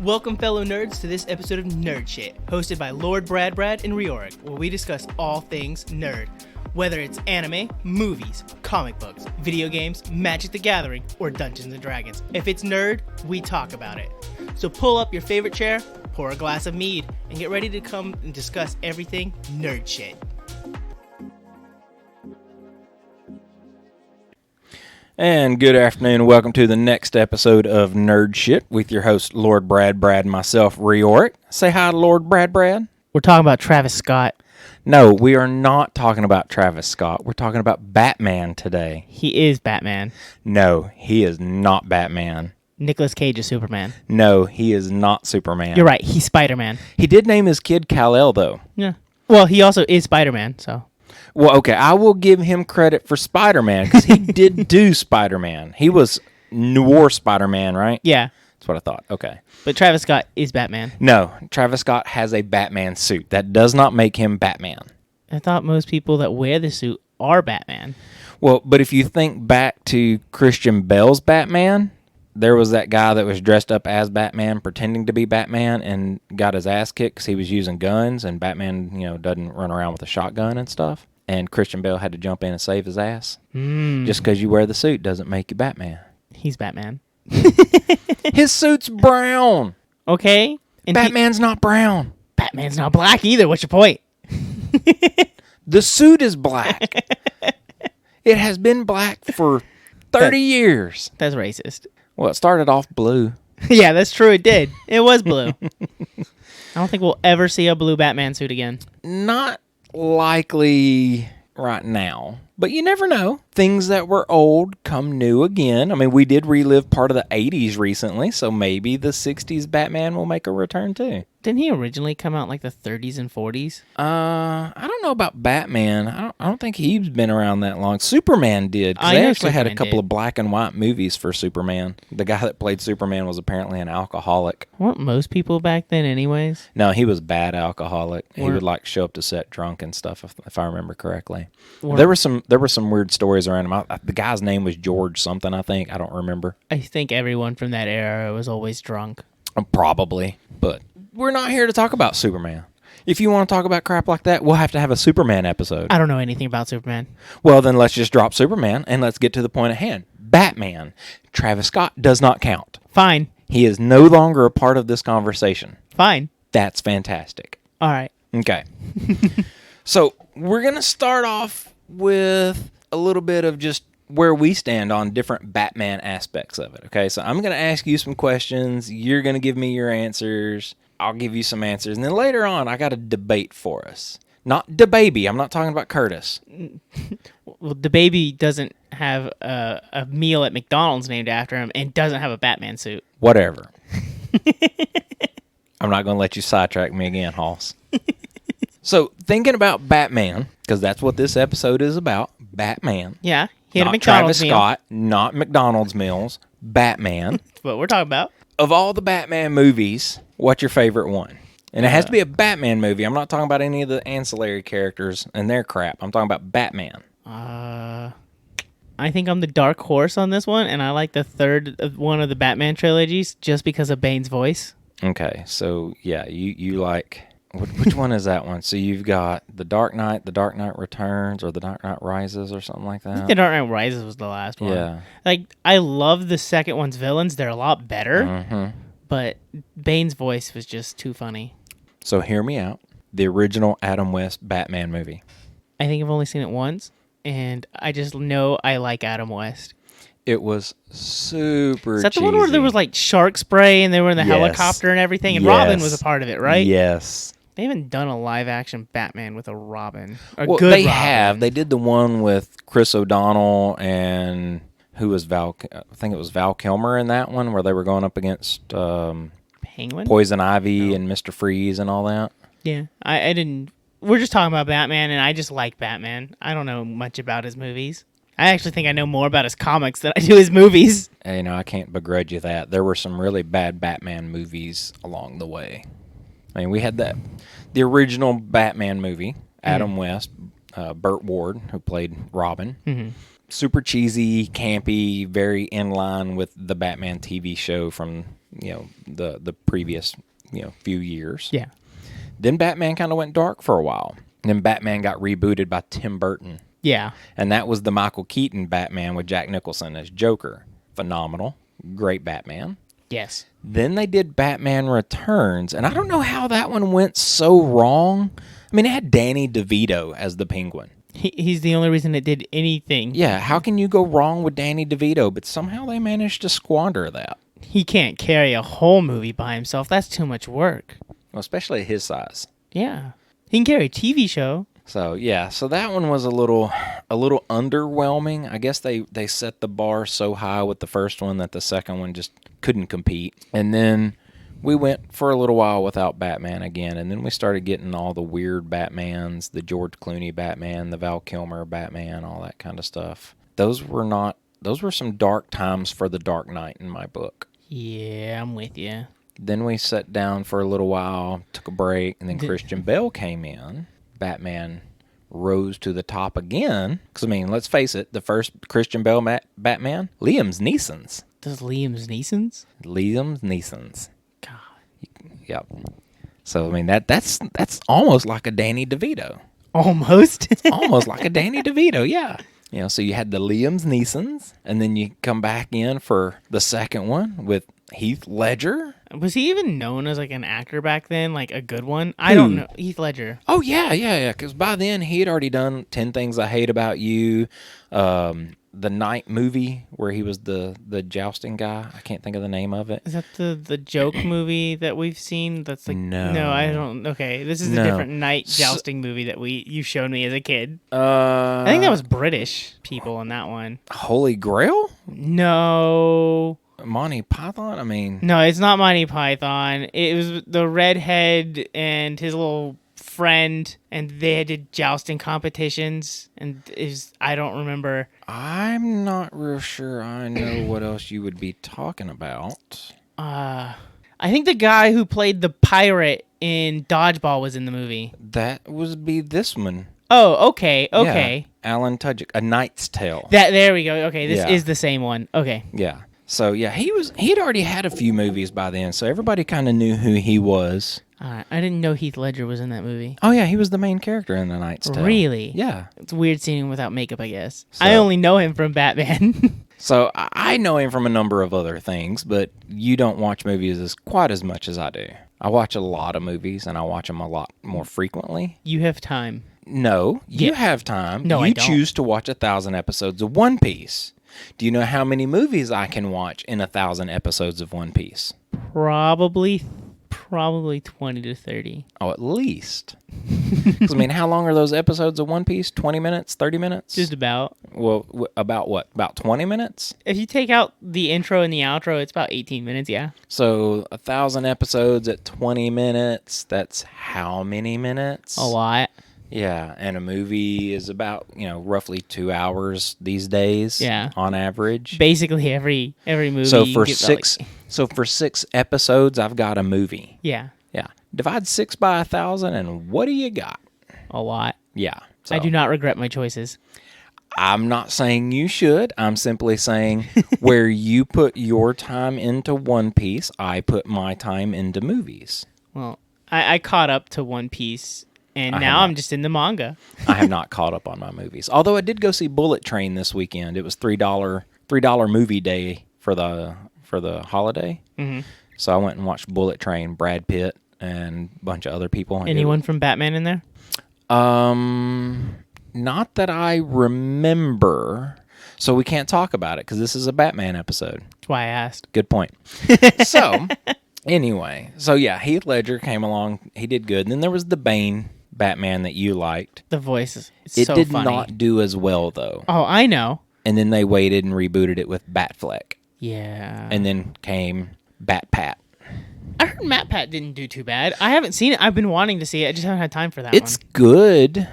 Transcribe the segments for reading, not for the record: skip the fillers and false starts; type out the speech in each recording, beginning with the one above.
Welcome, fellow nerds, to this episode of Nerd Shit, hosted by Lord Brad and Riorik, where we discuss all things nerd. Whether it's anime, movies, comic books, video games, Magic the Gathering, or Dungeons & Dragons. If it's nerd, we talk about it. So pull up your favorite chair, pour a glass of mead, and get ready to come and discuss everything nerd shit. And good afternoon, and welcome to the next episode of Nerd Shit with your host, Lord Brad, and myself, Riorik. Say hi to Lord Brad. We're talking about Travis Scott. No, we are not talking about Travis Scott. We're talking about Batman today. He is Batman. No, he is not Batman. Nicolas Cage is Superman. No, he is not Superman. You're right, he's Spider-Man. He did name his kid Kal-El, though. Yeah. Well, he also is Spider-Man, so... Well, okay, I will give him credit for Spider-Man, because he did do Spider-Man. He was Noir Spider-Man, right? Yeah. That's what I thought. Okay. But Travis Scott is Batman. No, Travis Scott has a Batman suit. That does not make him Batman. I thought most people that wear the suit are Batman. Well, but if you think back to Christian Bale's Batman, there was that guy that was dressed up as Batman, pretending to be Batman, and got his ass kicked because he was using guns, and Batman, doesn't run around with a shotgun and stuff. And Christian Bale had to jump in and save his ass. Just because you wear the suit doesn't make you Batman. He's Batman. His suit's brown. Okay. And Batman's not brown. Batman's not black either. What's your point? The suit is black. It has been black for 30 years. That's racist. Well, it started off blue. Yeah, that's true. It did. It was blue. I don't think we'll ever see a blue Batman suit again. Not likely right now, but you never know. Things that were old come new again. I mean, we did relive part of the 80s recently, so maybe the 60s Batman will make a return too. Didn't he originally come out in like the 30s and 40s? I don't know about Batman. I don't think he's been around that long. Superman did, because they actually had a couple of black and white movies for Superman. The guy that played Superman was apparently an alcoholic. Weren't most people back then anyways? No, he was bad alcoholic. He would show up to set drunk and stuff, if I remember correctly. There were some weird stories around him. The guy's name was George something, I think. I don't remember. I think everyone from that era was always drunk. Probably, but we're not here to talk about Superman. If you want to talk about crap like that, we'll have to have a Superman episode. I don't know anything about Superman. Well, then let's just drop Superman and let's get to the point at hand. Batman. Travis Scott does not count. Fine. He is no longer a part of this conversation. Fine. That's fantastic. All right. Okay. So we're going to start off with a little bit of just where we stand on different Batman aspects of it. Okay, so I'm going to ask you some questions. You're going to give me your answers. I'll give you some answers. And then later on, I got a debate for us. Not DaBaby. I'm not talking about Curtis. Well, DaBaby doesn't have a meal at McDonald's named after him and doesn't have a Batman suit. Whatever. I'm not going to let you sidetrack me again, Hoss. So, thinking about Batman, because that's what this episode is about, Batman. Yeah, he had not a McDonald's Travis meal. Scott, not McDonald's meals, Batman. That's what we're talking about. Of all the Batman movies, what's your favorite one? And it has to be a Batman movie. I'm not talking about any of the ancillary characters and their crap. I'm talking about Batman. I think I'm the dark horse on this one, and I like the third one of the Batman trilogies just because of Bane's voice. Okay, so yeah, you like... Which one is that one? So you've got The Dark Knight Returns, or The Dark Knight Rises, or something like that? I think The Dark Knight Rises was the last one. Yeah. Like, I love the second one's villains. They're a lot better. Mm-hmm. But Bane's voice was just too funny. So hear me out. The original Adam West Batman movie. I think I've only seen it once, and I just know I like Adam West. It was super Is that the cheesy. one where there was like shark spray and they were in the helicopter and everything, and Robin was a part of it, right? Yes. They haven't done a live-action Batman with a Robin. Well, good they Robin. have. They did the one with Chris O'Donnell and who was Val? I think it was Val Kilmer in that one, where they were going up against Penguin, Poison Ivy, and Mr. Freeze and all that. Yeah, I didn't. We're just talking about Batman, and I just like Batman. I don't know much about his movies. I actually think I know more about his comics than I do his movies. You know, I can't begrudge you that. There were some really bad Batman movies along the way. I mean, we had the original Batman movie, Adam West, Burt Ward, who played Robin. Mm-hmm. Super cheesy, campy, very in line with the Batman TV show from the previous few years. Yeah. Then Batman kind of went dark for a while. And then Batman got rebooted by Tim Burton. Yeah. And that was the Michael Keaton Batman with Jack Nicholson as Joker. Phenomenal. Great Batman. Yes. Then they did Batman Returns, and I don't know how that one went so wrong. I mean, it had Danny DeVito as the Penguin. He's the only reason it did anything. Yeah, how can you go wrong with Danny DeVito? But somehow they managed to squander that. He can't carry a whole movie by himself. That's too much work. Well, especially at his size. Yeah. He can carry a TV show. So, yeah, so that one was a little underwhelming. I guess they set the bar so high with the first one that the second one just couldn't compete. And then we went for a little while without Batman again, and then we started getting all the weird Batmans, the George Clooney Batman, the Val Kilmer Batman, all that kind of stuff. Those were some dark times for the Dark Knight in my book. Yeah, I'm with you. Then we sat down for a little while, took a break, and then Christian Bale came in. Batman rose to the top again. Because, I mean, let's face it, the first Christian Bale Batman, Liam Neeson's. Does Liam Neeson's? Liam Neeson's. God. Yep. So, I mean, that's almost like a Danny DeVito. Almost? Almost like a Danny DeVito, yeah. So you had the Liam Neeson's, and then you come back in for the second one with Heath Ledger. Was he even known as like an actor back then, like a good one? I don't know. Heath Ledger. Oh, yeah. Because by then he had already done 10 Things I Hate About You, the Night movie where he was the jousting guy. I can't think of the name of it. Is that the joke movie that we've seen? That's like No, I don't. Okay, this is a different night jousting movie that you showed me as a kid. I think that was British people in that one. Holy Grail? No. Monty Python? I mean... No, it's not Monty Python. It was the redhead and his little friend, and they did jousting competitions, and I don't remember. I'm not real sure I know what else you would be talking about. I think the guy who played the pirate in Dodgeball was in the movie. That would be this one. Oh, okay. Yeah, Alan Tudyk, A Knight's Tale. There we go. Okay, this is the same one. Okay. Yeah. So, yeah, he'd already had a few movies by then, so everybody kind of knew who he was. I didn't know Heath Ledger was in that movie. Oh, yeah, he was the main character in The Knight's Tale. Really? Yeah. It's weird seeing him without makeup, I guess. I only know him from Batman. So, I know him from a number of other things, but you don't watch movies quite as much as I do. I watch a lot of movies, and I watch them a lot more frequently. You have time. No, you have time. No, you I don't. choose to watch 1,000 episodes of One Piece. Do you know how many movies I can watch in 1,000 episodes of One Piece? Probably 20 to 30. Oh, at least. Because, I mean, how long are those episodes of One Piece? 20 minutes? 30 minutes? Just about. Well, about what? About 20 minutes? If you take out the intro and the outro, it's about 18 minutes, yeah. So 1,000 episodes at 20 minutes, that's how many minutes? A lot. Yeah, and a movie is about, roughly 2 hours these days. Yeah. On average. Basically every movie. So for 6 episodes, I've got a movie. Yeah. Yeah. Divide 6 by 1,000, and what do you got? A lot. Yeah. So I do not regret my choices. I'm not saying you should. I'm simply saying where you put your time into One Piece, I put my time into movies. Well, I caught up to One Piece. And now I'm just in the manga. I have not caught up on my movies. Although I did go see Bullet Train this weekend. It was $3 movie day for the holiday. Mm-hmm. So I went and watched Bullet Train, Brad Pitt, and a bunch of other people. Anyone from Batman in there? Not that I remember. So we can't talk about it because this is a Batman episode. That's why I asked. Good point. So anyway, yeah, Heath Ledger came along. He did good. And then there was the Bane Batman that you liked. The voice is so funny. It did funny. not do as well, though. Oh, I know. And then they waited and rebooted it with Batfleck. Yeah. And then came Bat-Pat. I heard Matt Pat didn't do too bad. I haven't seen it. I've been wanting to see it. I just haven't had time for that It's good.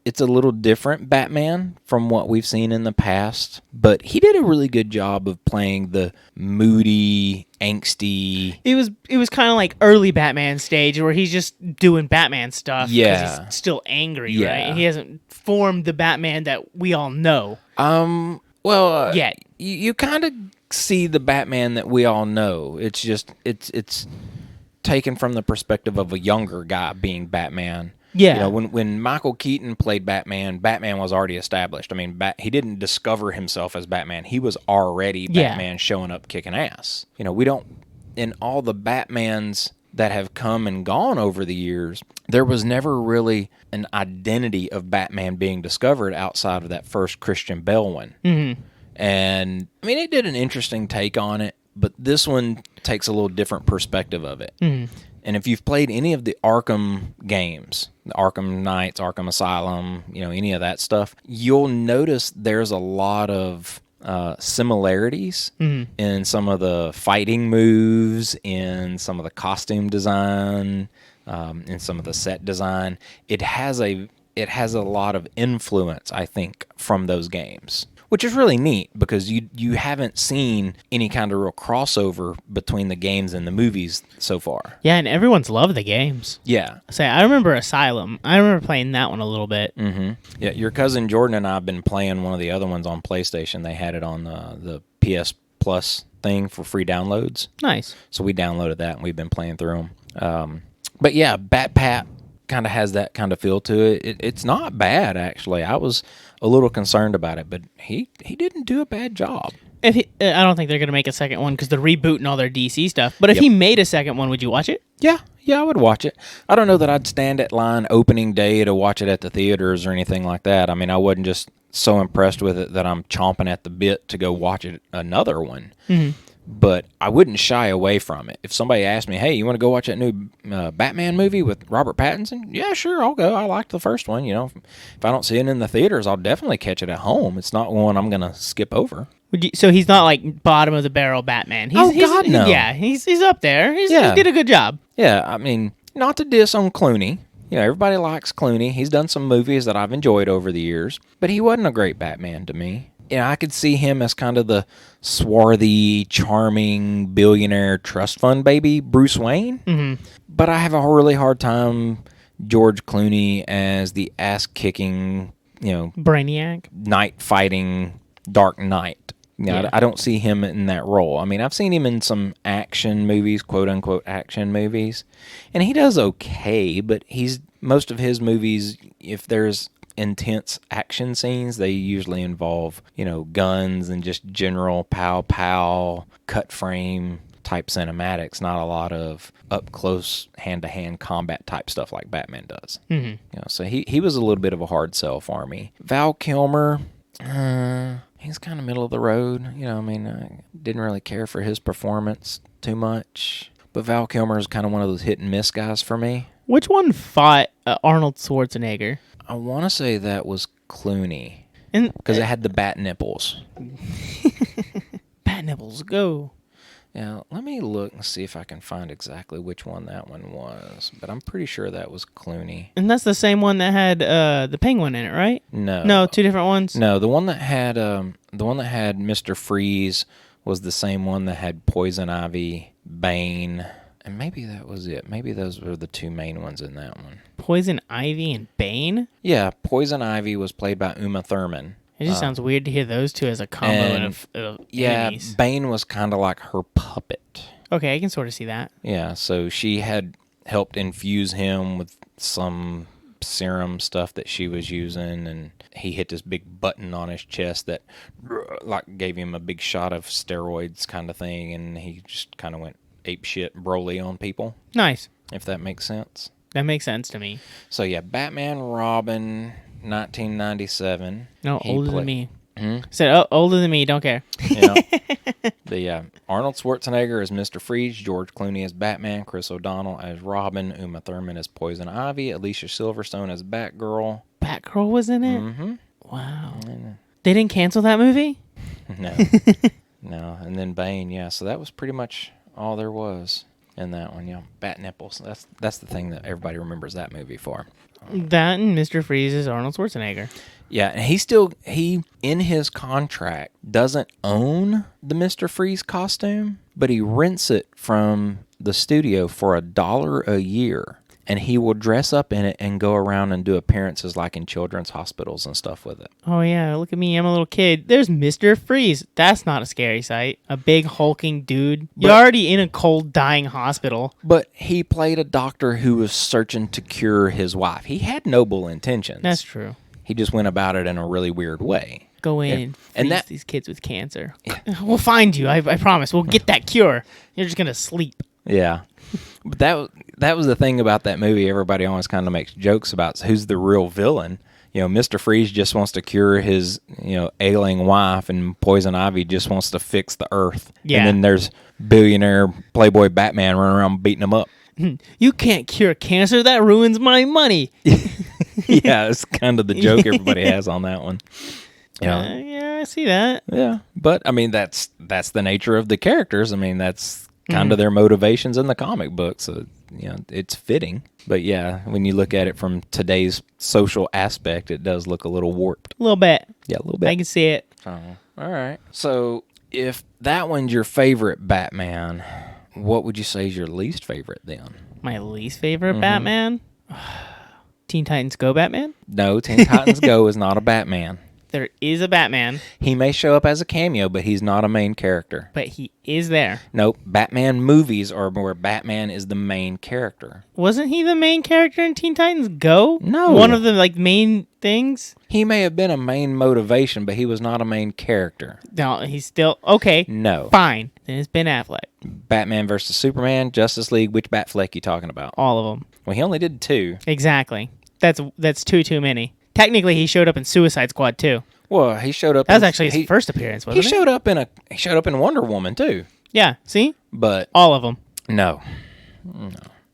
It's a little different Batman from what we've seen in the past, but he did a really good job of playing the moody, angsty. It was kind of like early Batman stage where he's just doing Batman stuff. Yeah, he's still angry, right? And he hasn't formed the Batman that we all know. Well, yet you kind of see the Batman that we all know. It's just it's taken from the perspective of a younger guy being Batman. Yeah. You know, when Michael Keaton played Batman, Batman was already established. I mean, he didn't discover himself as Batman. He was already Batman showing up kicking ass. You know, we don't, in all the Batmans that have come and gone over the years, there was never really an identity of Batman being discovered outside of that first Christian Bale one. Mm-hmm. And, I mean, it did an interesting take on it, but this one takes a little different perspective of it. Mm-hmm. And if you've played any of the Arkham games, the Arkham Knights, Arkham Asylum, you know, any of that stuff, you'll notice there's a lot of similarities in some of the fighting moves, in some of the costume design, in some of the set design. It has a lot of influence, I think, from those games, which is really neat because you haven't seen any kind of real crossover between the games and the movies so far. Yeah, and everyone's loved the games. Yeah. I remember Asylum. I remember playing that one a little bit. Mm-hmm. Yeah, your cousin Jordan and I have been playing one of the other ones on PlayStation. They had it on the PS Plus thing for free downloads. Nice. So we downloaded that and we've been playing through them. But yeah, Bat kind of has that kind of feel to it. It's not bad, actually. I was a little concerned about it, but he didn't do a bad job. I don't think they're going to make a second one because they're rebooting all their DC stuff. But if he made a second one, would you watch it? Yeah, I would watch it. I don't know that I'd stand at line opening day to watch it at the theaters or anything like that. I mean, I wasn't just so impressed with it that I'm chomping at the bit to go watch it another one. Mm-hmm. But I wouldn't shy away from it. If somebody asked me, hey, you want to go watch that new Batman movie with Robert Pattinson? Yeah, sure, I'll go. I liked the first one. You know, if I don't see it in the theaters, I'll definitely catch it at home. It's not one I'm going to skip over. So he's not like bottom of the barrel Batman. God, no. Yeah, he's up there. He did a good job. Yeah, I mean, not to diss on Clooney. You know, everybody likes Clooney. He's done some movies that I've enjoyed over the years, but he wasn't a great Batman to me. You know, I could see him as kind of the swarthy, charming, billionaire trust fund baby Bruce Wayne. Mm-hmm. But I have a really hard time George Clooney as the ass-kicking, you know, Brainiac, night-fighting Dark Knight. You know, I don't see him in that role. I mean, I've seen him in some action movies, quote-unquote action movies, and he does okay, but most of his movies, if there's intense action scenes, they usually involve, you know, guns and just general pow cut frame type cinematics, not a lot of up close hand-to-hand combat type stuff like Batman does. Mm-hmm. You know, so he was a little bit of a hard sell for me. Val Kilmer, he's kind of middle of the road. You know, I mean, I didn't really care for his performance too much, but Val Kilmer is kind of one of those hit and miss guys for me. Which one fought Arnold Schwarzenegger? I want to say that was Clooney, because it had the bat nipples. Bat nipples, go. Yeah, let me look and see if I can find exactly which one that one was, but I'm pretty sure that was Clooney. And that's the same one that had the penguin in it, right? No, two different ones. No, the one that had Mr. Freeze was the same one that had Poison Ivy, Bane. And maybe that was it. Maybe those were the two main ones in that one. Poison Ivy and Bane? Yeah, Poison Ivy was played by Uma Thurman. It just sounds weird to hear those two as a combo of enemies. Bane was kind of like her puppet. Okay, I can sort of see that. Yeah, so she had helped infuse him with some serum stuff that she was using, and he hit this big button on his chest that like gave him a big shot of steroids kind of thing, and he just kind of went ape shit Broly on people. Nice. If that makes sense. That makes sense to me. So yeah, Batman, Robin, 1997. No, older than me. Said, older than me, don't care. Yeah. Arnold Schwarzenegger as Mr. Freeze, George Clooney as Batman, Chris O'Donnell as Robin, Uma Thurman as Poison Ivy, Alicia Silverstone as Batgirl. Batgirl was in it? Mm-hmm. Wow. They didn't cancel that movie? No. No, and then Bane, yeah. So that was pretty much all there was in that one, bat nipples. That's the thing that everybody remembers that movie for. That and Mr. Freeze is Arnold Schwarzenegger. Yeah, and he in his contract doesn't own the Mr. Freeze costume, but he rents it from the studio for $1 a year. and he will dress up in it and go around and do appearances like in children's hospitals and stuff with it. Oh, yeah. Look at me. I'm a little kid. There's Mr. Freeze. That's not a scary sight. A big hulking dude. You're already in a cold, dying hospital. But he played a doctor who was searching to cure his wife. He had noble intentions. That's true. He just went about it in a really weird way. Go in and freeze these kids with cancer. Yeah. We'll find you. I promise. We'll get that cure. You're just going to sleep. Yeah. But that was the thing about that movie. Everybody always kind of makes jokes about who's the real villain. Mr. Freeze just wants to cure his, ailing wife, and Poison Ivy just wants to fix the Earth. Yeah. And then there's billionaire Playboy Batman running around beating him up. You can't cure cancer. That ruins my money. Yeah, it's kind of the joke everybody has on that one. Yeah, I see that. Yeah, but I mean that's the nature of the characters. I mean that's kind of their motivations in the comic book, so it's fitting. But yeah, when you look at it from today's social aspect, it does look a little warped. A little bit. Yeah, a little bit. I can see it. Oh, all right. So if that one's your favorite Batman, what would you say is your least favorite then? My least favorite Batman? Teen Titans Go Batman? No, Teen Titans Go is not a Batman. There is a Batman. He may show up as a cameo, but he's not a main character. But he is there. Nope. Batman movies are where Batman is the main character. Wasn't he the main character in Teen Titans Go? No. One of the main things? He may have been a main motivation, but he was not a main character. No, he's still... Okay. No. Fine. Then it's Ben Affleck. Batman versus Superman, Justice League, which Batfleck you talking about? All of them. Well, he only did 2. Exactly. That's too many. Technically, he showed up in Suicide Squad too. Well, he showed up. That was actually his first appearance, wasn't it? He showed up in Wonder Woman too. Yeah, see? But all of them. No.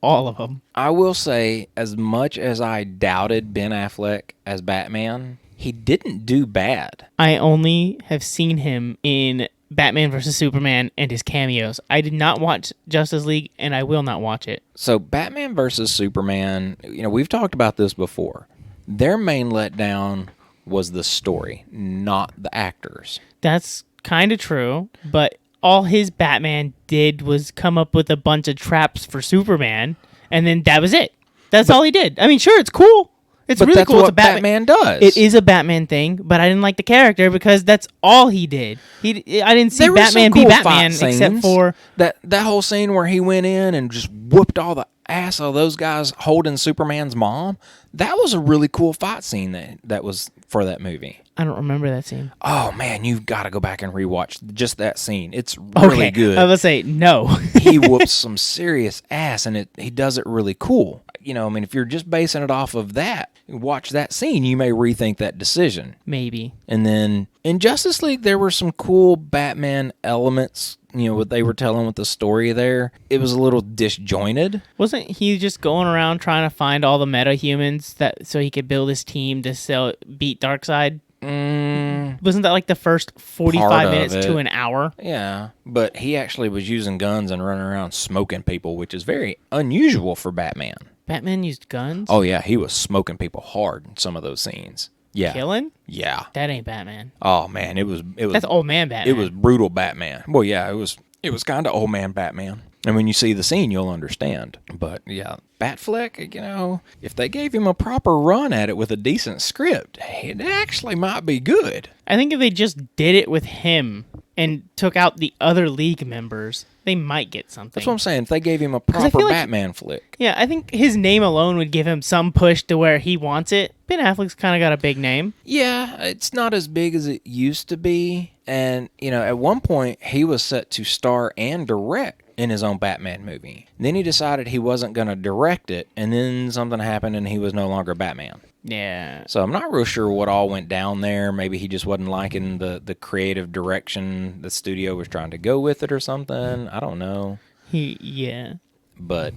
All of them. I will say, as much as I doubted Ben Affleck as Batman, he didn't do bad. I only have seen him in Batman vs. Superman and his cameos. I did not watch Justice League, and I will not watch it. So Batman vs. Superman, we've talked about this before. Their main letdown was the story, not the actors. That's kind of true, but all his Batman did was come up with a bunch of traps for Superman, and then that was it. That's all he did. I mean, sure, it's cool. It's really cool. That's what Batman does. It is a Batman thing, but I didn't like the character because that's all he did. I didn't see Batman be Batman except for that whole scene where he went in and just whooped all the ass of those guys holding Superman's mom. That was a really cool fight scene that was for that movie. I don't remember that scene. Oh man, you've got to go back and rewatch just that scene. It's really good. I was say no. He whoops some serious ass, and he does it really cool. If you're just basing it off of that, watch that scene, you may rethink that decision. Maybe. And then in Justice League, there were some cool Batman elements. What they were telling with the story there, it was a little disjointed. Wasn't he just going around trying to find all the metahumans so he could build his team to beat Darkseid? Wasn't that the first 45 minutes to an hour? Yeah, but he actually was using guns and running around smoking people, which is very unusual for Batman. Batman used guns? Oh yeah, he was smoking people hard in some of those scenes. Yeah. Killing? Yeah. That ain't Batman. Oh man, it was That's old man Batman. It was brutal Batman. Well, yeah, it was kind of old man Batman. And when you see the scene, you'll understand. But yeah, Batfleck, if they gave him a proper run at it with a decent script, it actually might be good. I think if they just did it with him and took out the other League members, they might get something. That's what I'm saying. If they gave him a proper Batman flick. Yeah, I think his name alone would give him some push to where he wants it. Ben Affleck's kind of got a big name. Yeah, it's not as big as it used to be. And, at one point, he was set to star and direct in his own Batman movie. Then he decided he wasn't going to direct it, and then something happened and he was no longer Batman. Yeah. So I'm not real sure what all went down there. Maybe he just wasn't liking the creative direction the studio was trying to go with it or something. I don't know. Yeah. But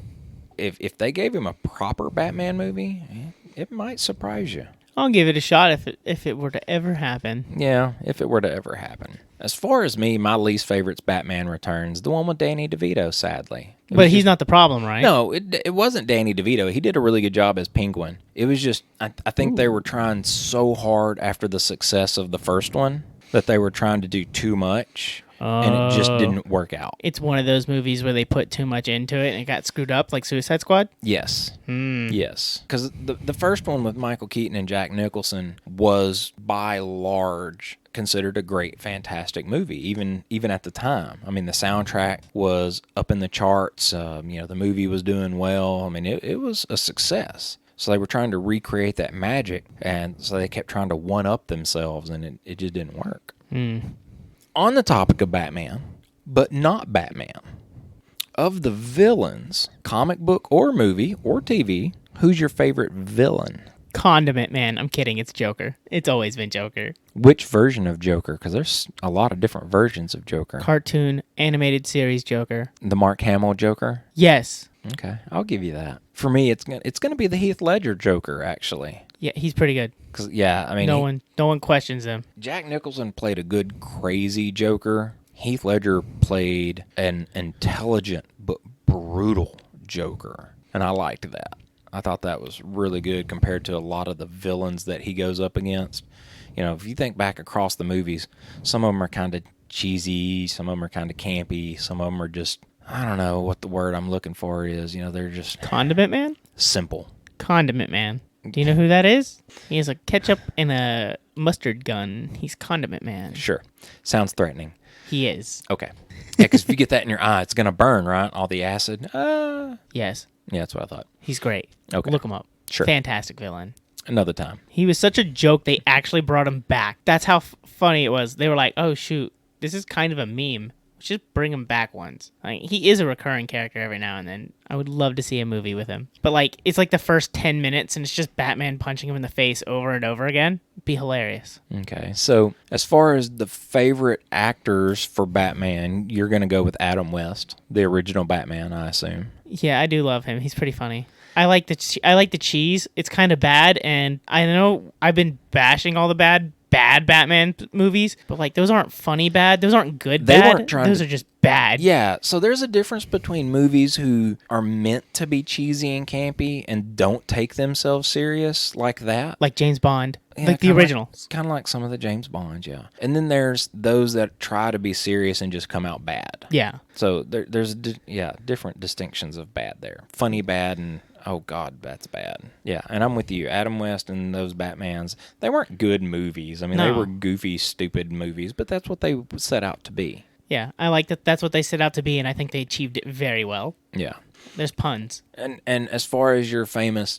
if they gave him a proper Batman movie, it might surprise you. I'll give it a shot if it were to ever happen. Yeah, if it were to ever happen. As far as me, my least favorite's Batman Returns, the one with Danny DeVito, sadly. But he's not the problem, right? No, it wasn't Danny DeVito. He did a really good job as Penguin. It was just, I think they were trying so hard after the success of the first one that they were trying to do too much, and it just didn't work out. It's one of those movies where they put too much into it and it got screwed up, like Suicide Squad? Yes. Yes. Because the first one with Michael Keaton and Jack Nicholson was, by large, considered a great, fantastic movie, even at the time. I mean, the soundtrack was up in the charts. The movie was doing well. I mean, it was a success. So they were trying to recreate that magic, and so they kept trying to one-up themselves, and it just didn't work. On the topic of Batman, but not Batman, of the villains, comic book or movie or TV, who's your favorite villain? Condiment Man. I'm kidding. It's Joker. It's always been Joker. Which version of Joker? Because there's a lot of different versions of Joker. Cartoon, animated series Joker. The Mark Hamill Joker? Yes. Okay, I'll give you that. For me, it's gonna be the Heath Ledger Joker, actually. Yeah, he's pretty good. 'Cause, yeah, I mean, no one questions him. Jack Nicholson played a good, crazy Joker. Heath Ledger played an intelligent but brutal Joker, and I liked that. I thought that was really good compared to a lot of the villains that he goes up against. If you think back across the movies, some of them are kind of cheesy, some of them are kind of campy, some of them are just, I don't know what the word I'm looking for is. They're just... Condiment Man? Simple. Condiment Man. Do you know who that is? He has a ketchup and a mustard gun. He's Condiment Man. Sure. Sounds threatening. He is. Okay. Yeah, because if you get that in your eye, it's going to burn, right? All the acid. Yes. Yeah, that's what I thought. He's great. Okay. Look him up. Sure. Fantastic villain. Another time. He was such a joke, they actually brought him back. That's how funny it was. They were like, oh, shoot, this is kind of a meme. Let's just bring him back once. He is a recurring character every now and then. I would love to see a movie with him. But, it's like the first 10 minutes, and it's just Batman punching him in the face over and over again. It'd be hilarious. Okay, so as far as the favorite actors for Batman, you're going to go with Adam West, the original Batman, I assume. Yeah, I do love him. He's pretty funny. I like the cheese. It's kind of bad, and I know I've been bashing all the bad Batman movies, but those aren't funny bad. Those aren't good they bad. Weren't trying those are just bad. Yeah, so there's a difference between movies who are meant to be cheesy and campy and don't take themselves serious like that. Like James Bond. Yeah, like the original. Kind of like some of the James Bonds, yeah. And then there's those that try to be serious and just come out bad. Yeah. So there's different distinctions of bad there. Funny bad and, oh God, that's bad. Yeah, and I'm with you. Adam West and those Batmans, they weren't good movies. I mean, They were goofy, stupid movies, but that's what they set out to be. Yeah, I like that. That's what they set out to be, and I think they achieved it very well. Yeah. There's puns. And as far as your favorite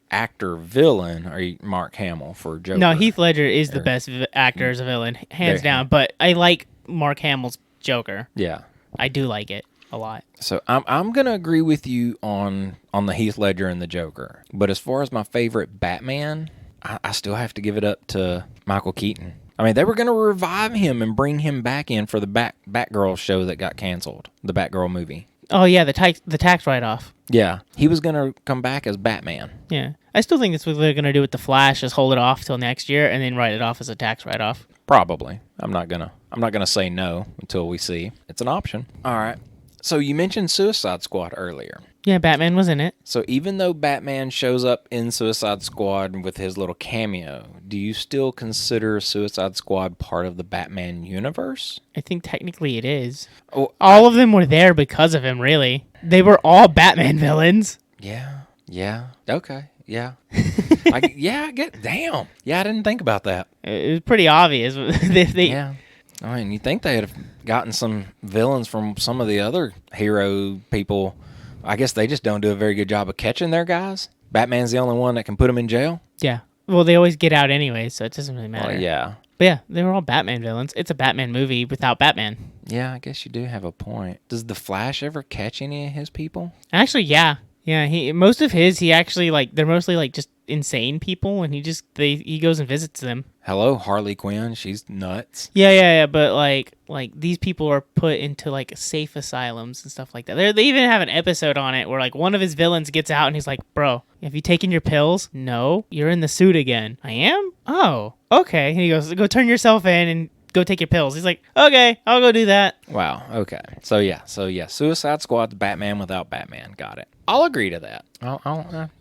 actor villain, are you Mark Hamill for Joker? No, Heath Ledger is the best actor as a villain, hands down. But I like Mark Hamill's Joker. Yeah, I do like it a lot. So I'm gonna agree with you on the Heath Ledger and the Joker. But as far as my favorite Batman, I still have to give it up to Michael Keaton. I mean, they were gonna revive him and bring him back in for the Batgirl show that got canceled, the Batgirl movie. Oh yeah, the tax write-off. Yeah, he was gonna come back as Batman. Yeah, I still think that's what they're gonna do with the Flash, is hold it off till next year and then write it off as a tax write-off. Probably. I'm not gonna say no until we see. It's an option. All right. So you mentioned Suicide Squad earlier. Yeah, Batman was in it. So even though Batman shows up in Suicide Squad with his little cameo, do you still consider Suicide Squad part of the Batman universe? I think technically it is. Oh, all of them were there because of him, really. They were all Batman villains. Yeah. Okay. Yeah. I get. Damn. Yeah, I didn't think about that. It was pretty obvious. Yeah. I mean, you think they'd have gotten some villains from some of the other hero people. I guess they just don't do a very good job of catching their guys. Batman's the only one that can put them in jail. Yeah. Well, they always get out anyway, so it doesn't really matter. Well, yeah. But yeah, they were all Batman villains. It's a Batman movie without Batman. Yeah, I guess you do have a point. Does the Flash ever catch any of his people? Actually, yeah. Yeah, he actually they're mostly just insane people, and he goes and visits them. Hello, Harley Quinn. She's nuts. Yeah. But like these people are put into safe asylums and stuff like that. They even have an episode on it where one of his villains gets out and he's like, "Bro, have you taken your pills? No, you're in the suit again." I am. Oh, okay. And he goes, "Go turn yourself in," and go take your pills. He's like, okay, I'll go do that. Wow. Okay. So yeah. Suicide Squad's Batman without Batman. Got it. I'll agree to that.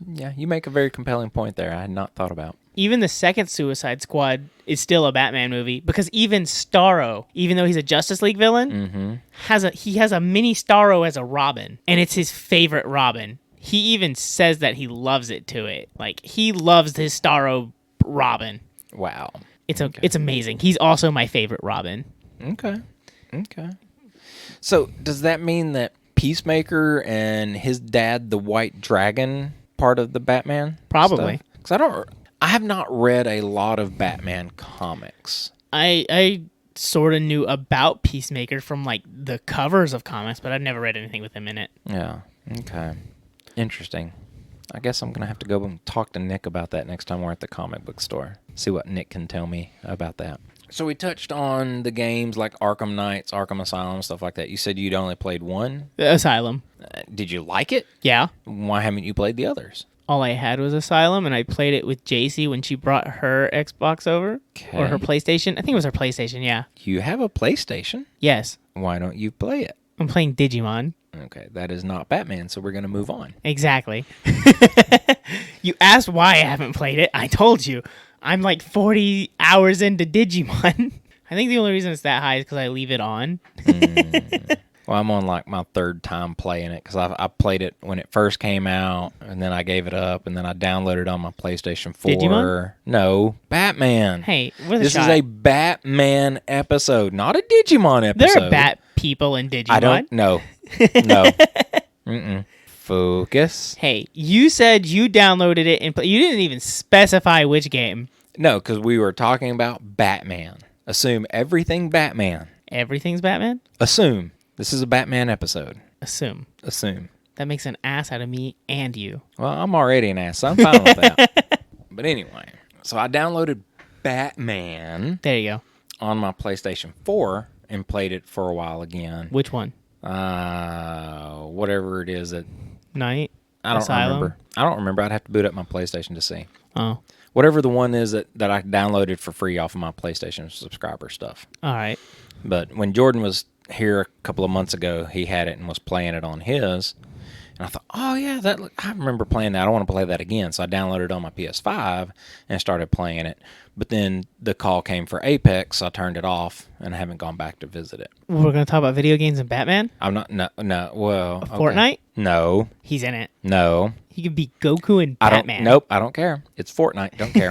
Yeah, you make a very compelling point there. I had not thought about. Even the second Suicide Squad is still a Batman movie because even Starro, even though he's a Justice League villain, has a mini Starro as a Robin, and it's his favorite Robin. He even says that he loves it to it. Like, he loves his Starro Robin. Wow. It's amazing. He's also my favorite Robin. Okay. So does that mean that Peacemaker and his dad, the White Dragon, part of the Batman? Probably. Because I have not read a lot of Batman comics. I sort of knew about Peacemaker from like the covers of comics, but I've never read anything with him in it. Yeah. Okay. Interesting. I guess I'm going to have to go and talk to Nick about that next time we're at the comic book store. See what Nick can tell me about that. So we touched on the games like Arkham Knights, Arkham Asylum, stuff like that. You said you'd only played one? Asylum. Did you like it? Yeah. Why haven't you played the others? All I had was Asylum, and I played it with JC when she brought her Xbox over. Okay. Or her PlayStation. I think it was her PlayStation, yeah. You have a PlayStation? Yes. Why don't you play it? I'm playing Digimon. Okay, that is not Batman, so we're going to move on. Exactly. You asked why I haven't played it. I told you. I'm like 40 hours into Digimon. I think the only reason it's that high is because I leave it on. Well, I'm on like my third time playing it because I played it when it first came out, and then I gave it up, and then I downloaded it on my PlayStation 4. Digimon? No, Batman. Hey, with a This shot. is a Batman episode, not a Digimon episode. There are bat people in Digimon. I don't know. No. Mm-mm. Focus. Hey, you said you downloaded it and you didn't even specify which game. No, because we were talking about Batman. Assume everything Batman. Everything's Batman? Assume. This is a Batman episode. Assume. That makes an ass out of me and you. Well, I'm already an ass, so I'm fine with that. But anyway, so I downloaded Batman There you go. on my PlayStation 4 and played it for a while again. Which one? Whatever it is that... Night? I don't Asylum? remember. I don't remember. I'd have to boot up my PlayStation to see. Oh. Whatever the one is that I downloaded for free off of my PlayStation subscriber stuff. All right. But when Jordan was here a couple of months ago, he had it and was playing it on his. And I thought, oh, yeah, I remember playing that. I want to play that again. So I downloaded it on my PS5 and started playing it. But then the call came for Apex, so I turned it off, and I haven't gone back to visit it. We're going to talk about video games and Batman? I'm not, no, well. Okay. Fortnite? No. He's in it. No. He could be Goku and Batman. Nope, I don't care. It's Fortnite. Don't care.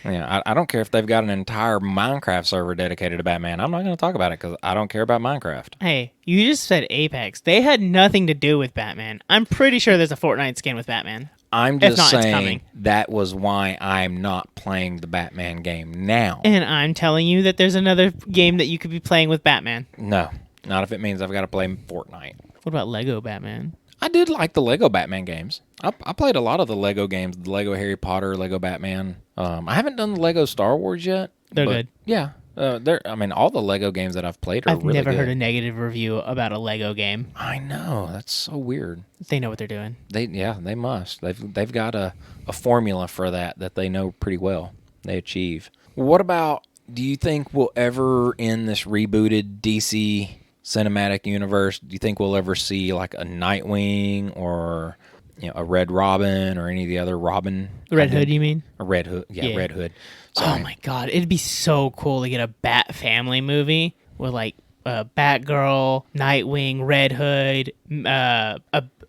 Yeah, I don't care if they've got an entire Minecraft server dedicated to Batman. I'm not going to talk about it because I don't care about Minecraft. Hey, you just said Apex. They had nothing to do with Batman. I'm pretty sure there's a Fortnite skin with Batman. I'm just If not, it's saying coming. that was why I'm not playing the Batman game now. And I'm telling you that there's another game that you could be playing with Batman. No, not if it means I've got to play Fortnite. What about Lego Batman? I did like the Lego Batman games. I played a lot of the Lego games, the Lego Harry Potter, Lego Batman. I haven't done the Lego Star Wars yet. They're good. Yeah. All the Lego games that I've played are I've really never good. heard a negative review about a Lego game. I know. That's so weird. They know what they're doing. They must. They've got a formula for that they know pretty well. They achieve. What about, do you think we'll ever, in this rebooted DC cinematic universe, do you think we'll ever see like a Nightwing or a Red Robin or any of the other Robin? Red Hood, you mean? A Red Hood. Yeah, Red Hood. Oh my god, it'd be so cool to get a Bat family movie with like Batgirl, Nightwing, Red Hood, a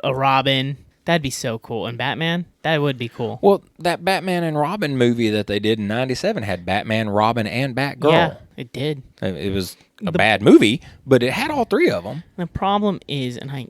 Robin. That'd be so cool. And Batman? That would be cool. Well, that Batman and Robin movie that they did in '97 had Batman, Robin, and Batgirl. Yeah, it did. It was a bad movie, but it had all three of them. The problem is, and I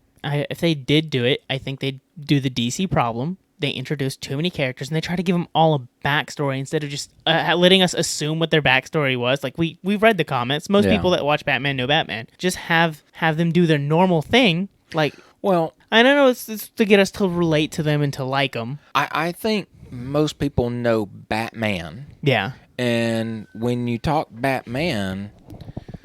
if they did do it, I think they'd do the DC problem. They introduced too many characters, and they try to give them all a backstory instead of just letting us assume what their backstory was. Like, we've read the comments. Most people that watch Batman know Batman. Just have them do their normal thing. Like, well, I don't know, it's to get us to relate to them and to like them. I think most people know Batman. Yeah. And when you talk Batman,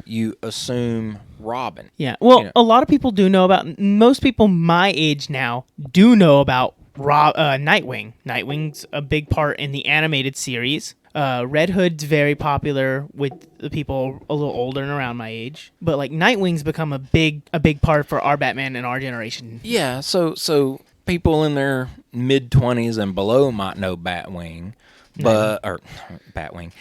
you assume Robin. Yeah. Well, a lot of people do know about... Most people my age now do know about Nightwing. Nightwing's a big part in the animated series. Red Hood's very popular with the people a little older and around my age, but like Nightwing's become a big part for our Batman and our generation. Yeah, so people in their mid-20s and below might know Batwing, Nightwing.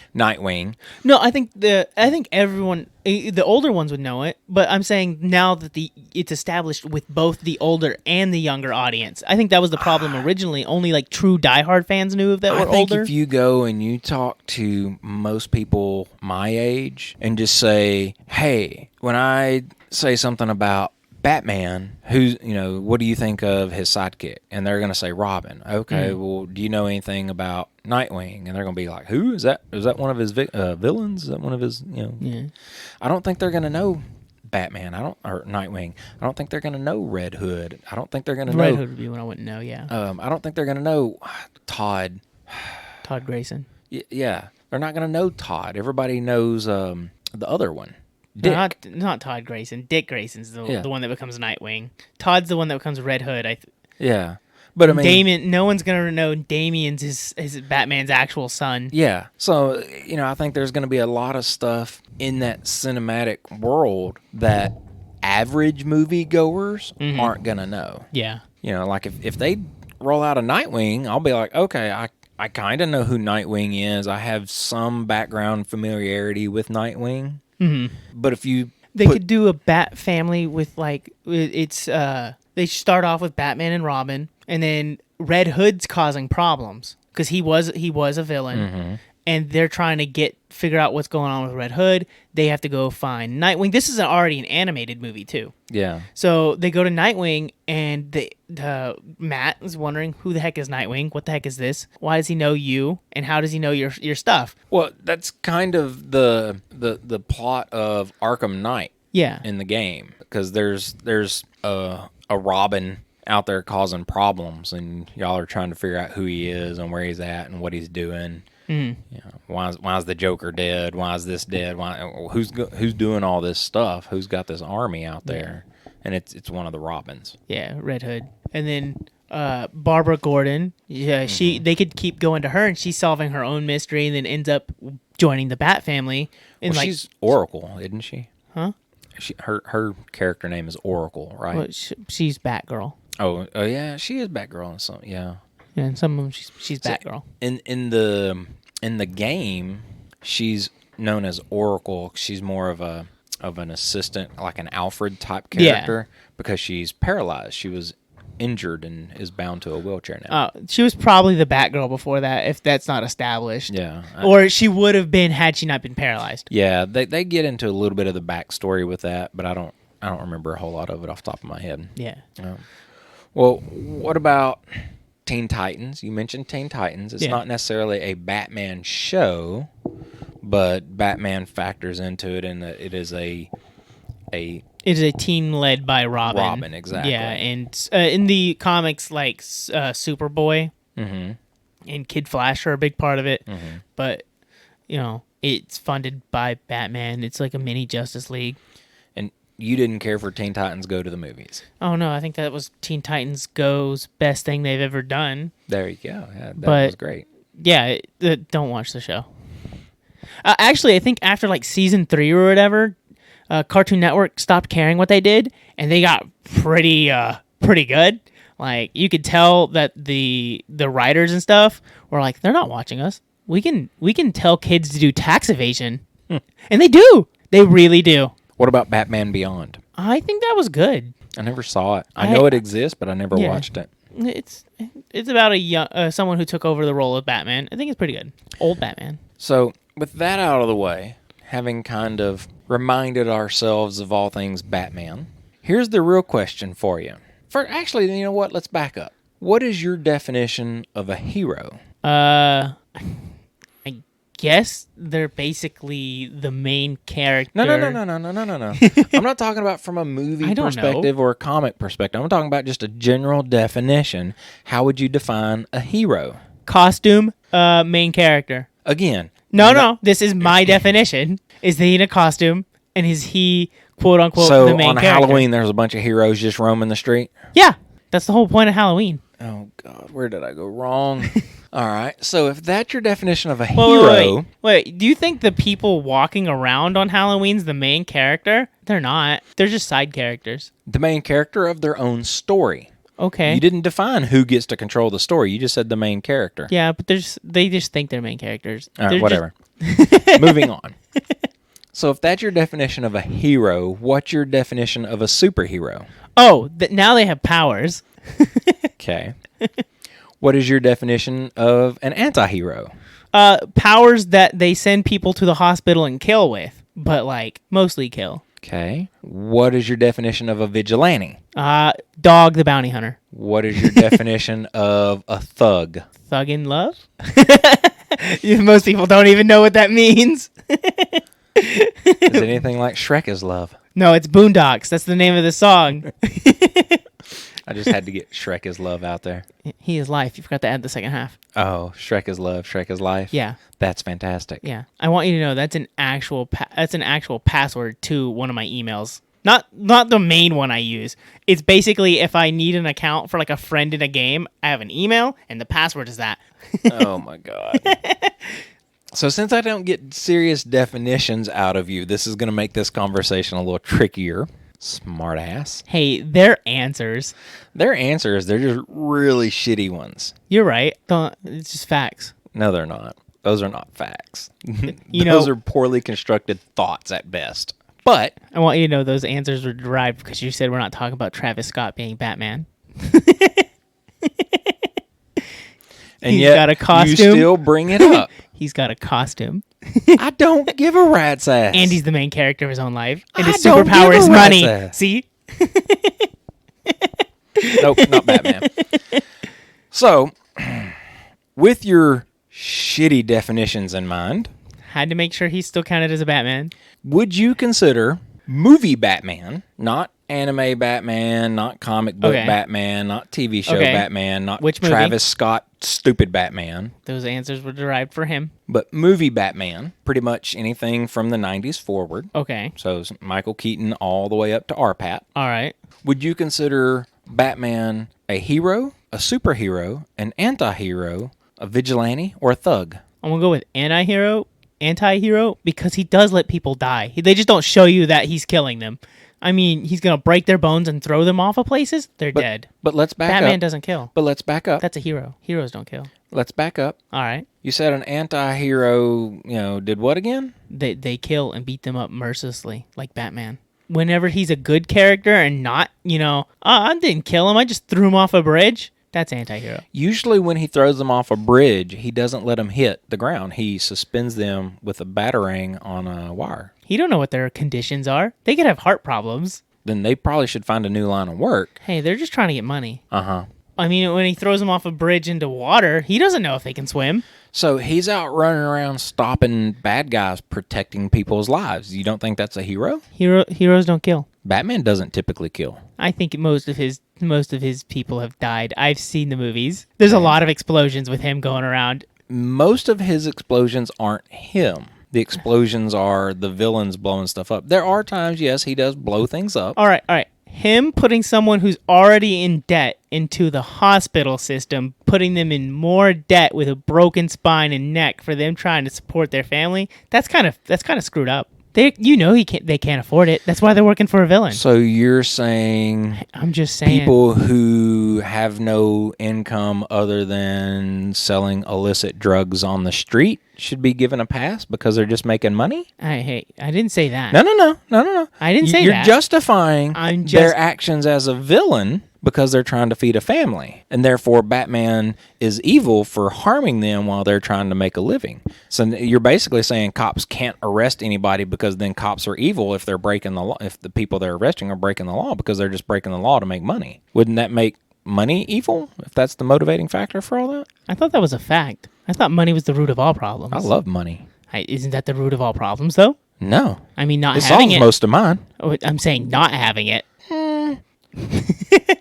No, I think everyone, the older ones would know it, but I'm saying now that it's established with both the older and the younger audience. I think that was the problem originally. Only like true diehard fans knew that were older. I think if you go and you talk to most people my age and just say, "Hey, when I say something about Batman, what do you think of his sidekick?" And they're going to say Robin. Okay, well, do you know anything about Nightwing? And they're going to be like, who is that? Is that one of his villains? Is that one of his, Yeah. I don't think they're going to know Batman. Or Nightwing. I don't think they're going to know Red Hood. I don't think they're going to know. Red Hood would be one I wouldn't know, yeah. I don't think they're going to know Todd. Todd Grayson. Yeah. They're not going to know Todd. Everybody knows the other one. Dick. No, not Todd Grayson. Dick Grayson's the one that becomes Nightwing. Todd's the one that becomes Red Hood. Yeah. But I mean, Damien, no one's going to know Damien's his Batman's actual son. Yeah. So, I think there's going to be a lot of stuff in that cinematic world that average moviegoers aren't going to know. Yeah. Like if they roll out a Nightwing, I'll be like, okay, I kind of know who Nightwing is. I have some background familiarity with Nightwing. Mm-hmm. But if they could do a Bat family with they start off with Batman and Robin, and then Red Hood's causing problems because he was a villain, and they're trying to figure out what's going on with Red Hood. They have to go find Nightwing. This is already an animated movie too. Yeah. So they go to Nightwing, and Matt is wondering, who the heck is Nightwing? What the heck is this? Why does he know you? And how does he know your stuff? Well, that's kind of the plot of Arkham Knight. Yeah. In the game, because there's a Robin out there causing problems, and y'all are trying to figure out who he is and where he's at and what he's doing. Why's the Joker dead? Why is this dead? Who's doing all this stuff? Who's got this army out there? And it's one of the Robins. Yeah, Red Hood. And then Barbara Gordon. Yeah, they could keep going to her, and she's solving her own mystery, and then ends up joining the Bat family. And she's Oracle, isn't she? Huh? Her character name is Oracle, right? Well, she's Batgirl. Oh yeah, she is Batgirl and some yeah. Yeah, and some of them she's Batgirl. In the game, she's known as Oracle. She's more of an assistant, like an Alfred type character, because she's paralyzed. She was injured and is bound to a wheelchair now. She was probably the Batgirl before that, if that's not established. Yeah. Or she would have been had she not been paralyzed. Yeah, they get into a little bit of the backstory with that, but I don't remember a whole lot of it off the top of my head. Yeah. Well, what about Teen Titans? You mentioned Teen Titans. It's not necessarily a Batman show, but Batman factors into it, and it is a team led by Robin. Robin, exactly. Yeah, and in the comics, like Superboy and Kid Flash are a big part of it. But it's funded by Batman. It's like a mini Justice League. And you didn't care for Teen Titans Go to the movies? Oh no, I think that was Teen Titans Go's best thing they've ever done. There you go. Yeah, that was great. Yeah, don't watch the show. Actually, I think after like season 3 or whatever, Cartoon Network stopped caring what they did, and they got pretty good. Like, you could tell that the writers and stuff were like, they're not watching us. We can tell kids to do tax evasion, and they do. They really do. What about Batman Beyond? I think that was good. I never saw it. I know it exists, but I never watched it. It's about a young someone who took over the role of Batman. I think it's pretty good. Old Batman. So with that out of the way, having kind of reminded ourselves of all things Batman, here's the real question for you. Actually, you know what? Let's back up. What is your definition of a hero? I guess they're basically the main character. No. I'm not talking about from a movie perspective or a comic perspective. I'm talking about just a general definition. How would you define a hero? Costume, main character. Again. No. This is my definition. Is he in a costume, and is he, quote-unquote, the main character? So on Halloween, there's a bunch of heroes just roaming the street? Yeah. That's the whole point of Halloween. Oh, God, where did I go wrong? All right, so if that's your definition of a Wait, hero... wait, do you think the people walking around on Halloween's the main character? They're not. They're just side characters. The main character of their own story. Okay. You didn't define who gets to control the story. You just said the main character. Yeah, but they just think they're main characters. All right, They're whatever. Moving on. So if that's your definition of a hero, what's your definition of a superhero? Oh, now they have powers. Okay. What is your definition of an anti-hero? Powers that they send people to the hospital and kill with, but like mostly kill. Okay. What is your definition of a vigilante? Dog the bounty hunter. What is your definition of a thug? Thug in love? Most people don't even know what that means. Is it anything like Shrek is Love? No, it's Boondocks. That's the name of the song. I just had to get Shrek is Love out there. He is life. You forgot to add the second half. Oh, Shrek is Love, Shrek is Life. Yeah. That's fantastic. Yeah. I want you to know that's an actual password to one of my emails. Not the main one I use. It's basically if I need an account for like a friend in a game, I have an email and the password is that. Oh my God. So since I don't get serious definitions out of you, this is going to make this conversation a little trickier. Smart ass. Hey, they're answers. Their answers, they're just really shitty ones. You're right. It's just facts. No, they're not. Those are not facts. You Those know, are poorly constructed thoughts at best. But I want you to know those answers were derived because you said we're not talking about Travis Scott being Batman. and He's yet got a costume. you still bring it up. He's got a costume. I don't give a rat's ass. And he's the main character of his own life. And his I don't superpower give is a rat's money. ass. See? Nope, not Batman. So, with your shitty definitions in mind, Had to make sure he's still counted as a Batman. would you consider movie Batman, not anime Batman, not comic book Okay. Batman, not TV show Okay. Batman, not Which movie? Travis Scott stupid Batman, Those answers were derived for him. but movie Batman, pretty much anything from the 90s forward. Okay. So it's Michael Keaton all the way up to R-Pat. All right. Would you consider Batman a hero, a superhero, an anti-hero, a vigilante, or a thug? I'm going to go with anti-hero, because he does let people die. They just don't show you that he's killing them. I mean, he's going to break their bones and throw them off of places. They're dead. But let's back Batman up. doesn't kill. But let's back up. That's a hero. Heroes don't kill. Let's back up. All right. You said an anti-hero, did what again? They kill and beat them up mercilessly, like Batman. Whenever he's a good character and not, I didn't kill him. I just threw him off a bridge. That's anti-hero. Usually when he throws them off a bridge, he doesn't let them hit the ground. He suspends them with a batarang on a wire. He don't know what their conditions are. They could have heart problems. Then they probably should find a new line of work. Hey, they're just trying to get money. Uh-huh. I mean, when he throws them off a bridge into water, he doesn't know if they can swim. So he's out running around stopping bad guys, protecting people's lives. You don't think that's a hero? Heroes don't kill. Batman doesn't typically kill. I think most of his people have died. I've seen the movies. There's a lot of explosions with him going around. Most of his explosions aren't him. The explosions are the villains blowing stuff up. There are times, yes, he does blow things up. All right. Him putting someone who's already in debt into the hospital system, putting them in more debt with a broken spine and neck for them trying to support their family, that's kind of screwed up. They can't afford it. That's why they're working for a villain. So you're saying I'm just saying people who have no income other than selling illicit drugs on the street should be given a pass because they're just making money? I didn't say that. No. I didn't say You're that. justifying I'm their actions as a villain because they're trying to feed a family. And therefore, Batman is evil for harming them while they're trying to make a living. So you're basically saying cops can't arrest anybody because then cops are evil if they're breaking the law, if the people they're arresting are breaking the law because they're just breaking the law to make money. Wouldn't that make money evil if that's the motivating factor for all that? I thought that was a fact. I thought money was the root of all problems. I love money. Isn't that the root of all problems, though? No. I mean, not It having solves it. most of mine. I'm saying not having it.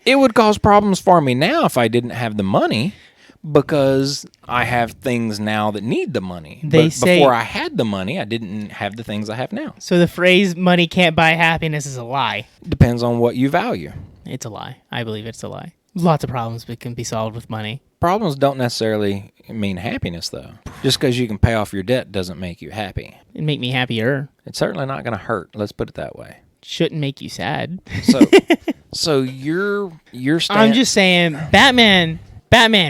It would cause problems for me now if I didn't have the money because I have things now that need the money. They but say- before I had the money, I didn't have the things I have now. So the phrase "money can't buy happiness" is a lie. Depends on what you value. It's a lie. I believe it's a lie. Lots of problems that can be solved with money. Problems don't necessarily mean happiness, though. Just because you can pay off your debt doesn't make you happy. It'd make me happier. It's certainly not going to hurt. Let's put it that way. Shouldn't make you sad. So you're I'm just saying, Batman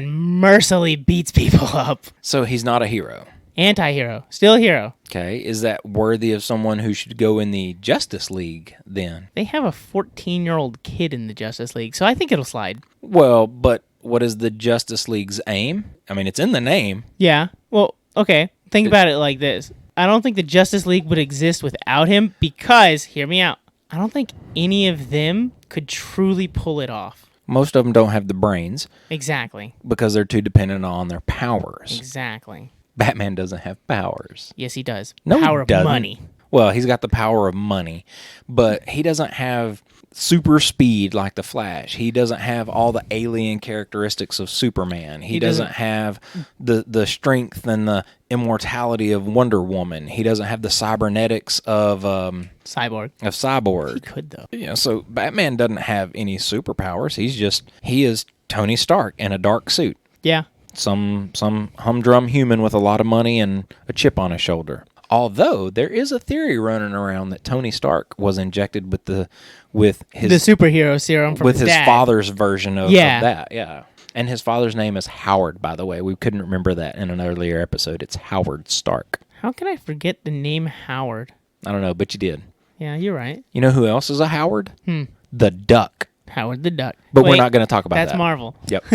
mercilessly beats people up. So he's not a hero. Anti-hero. Still a hero. Okay. Is that worthy of someone who should go in the Justice League then? They have a 14-year-old kid in the Justice League, so I think it'll slide. Well, but what is the Justice League's aim? I mean, it's in the name. Yeah. Well, okay. Think about it like this. I don't think the Justice League would exist without him because, hear me out, I don't think any of them could truly pull it off. Most of them don't have the brains. Exactly. Because they're too dependent on their powers. Exactly. Batman doesn't have powers. Yes, he does. No, power he doesn't. of money. Well, he's got the power of money, but he doesn't have super speed like the Flash. He doesn't have all the alien characteristics of Superman. He doesn't have the strength and the immortality of Wonder Woman. He doesn't have the cybernetics of Cyborg. He could, though. Yeah, so Batman doesn't have any superpowers. He is Tony Stark in a dark suit. Yeah. Some humdrum human with a lot of money and a chip on his shoulder. Although there is a theory running around that Tony Stark was injected with his superhero serum from his dad. Father's version of that. Yeah. And his father's name is Howard, by the way. We couldn't remember that in an earlier episode. It's Howard Stark. How can I forget the name Howard? I don't know, but you did. Yeah, you're right. You know who else is a Howard? The Duck. Howard the Duck. But we're not going to talk about that. That's Marvel. Yep.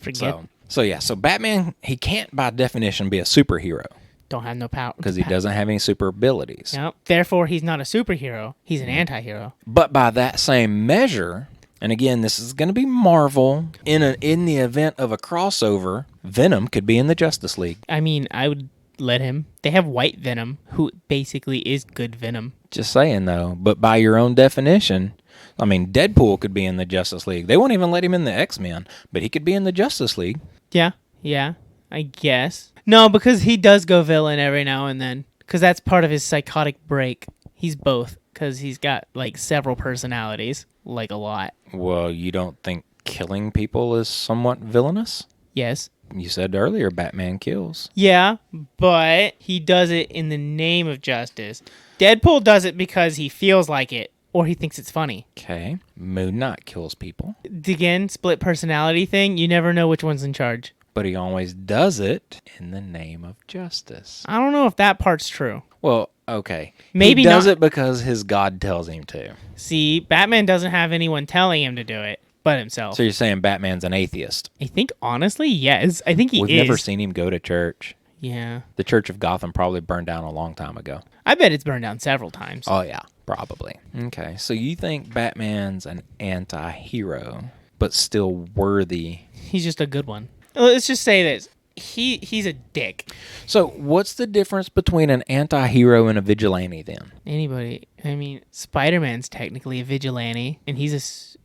Forget. So Batman, he can't by definition be a superhero. Don't have no power. Because he doesn't have any super abilities. Yep. Therefore, he's not a superhero. He's an anti-hero. But by that same measure, and again, this is going to be Marvel, in the event of a crossover, Venom could be in the Justice League. I mean, I would let him. They have White Venom, who basically is good Venom. Just saying, though. But by your own definition, I mean, Deadpool could be in the Justice League. They won't even let him in the X-Men, but he could be in the Justice League. Yeah, I guess. No, because he does go villain every now and then. Because that's part of his psychotic break. He's both. Because he's got, like, several personalities. Like, a lot. Well, you don't think killing people is somewhat villainous? Yes. You said earlier Batman kills. Yeah, but he does it in the name of justice. Deadpool does it because he feels like it. Or he thinks it's funny. Okay. Moon Knight kills people. Again, split personality thing. You never know which one's in charge. But he always does it in the name of justice. I don't know if that part's true. Well, okay. Maybe he does not. it because his God tells him to. See, Batman doesn't have anyone telling him to do it but himself. So you're saying Batman's an atheist? I think, honestly, yes. I think We've never seen him go to church. Yeah. The Church of Gotham probably burned down a long time ago. I bet it's burned down several times. Oh, yeah. Probably. Okay. So you think Batman's an anti-hero, but still worthy? He's just a good one. Let's just say this. He's a dick. So what's the difference between an anti-hero and a vigilante then? Anybody. I mean, Spider-Man's technically a vigilante, and he's a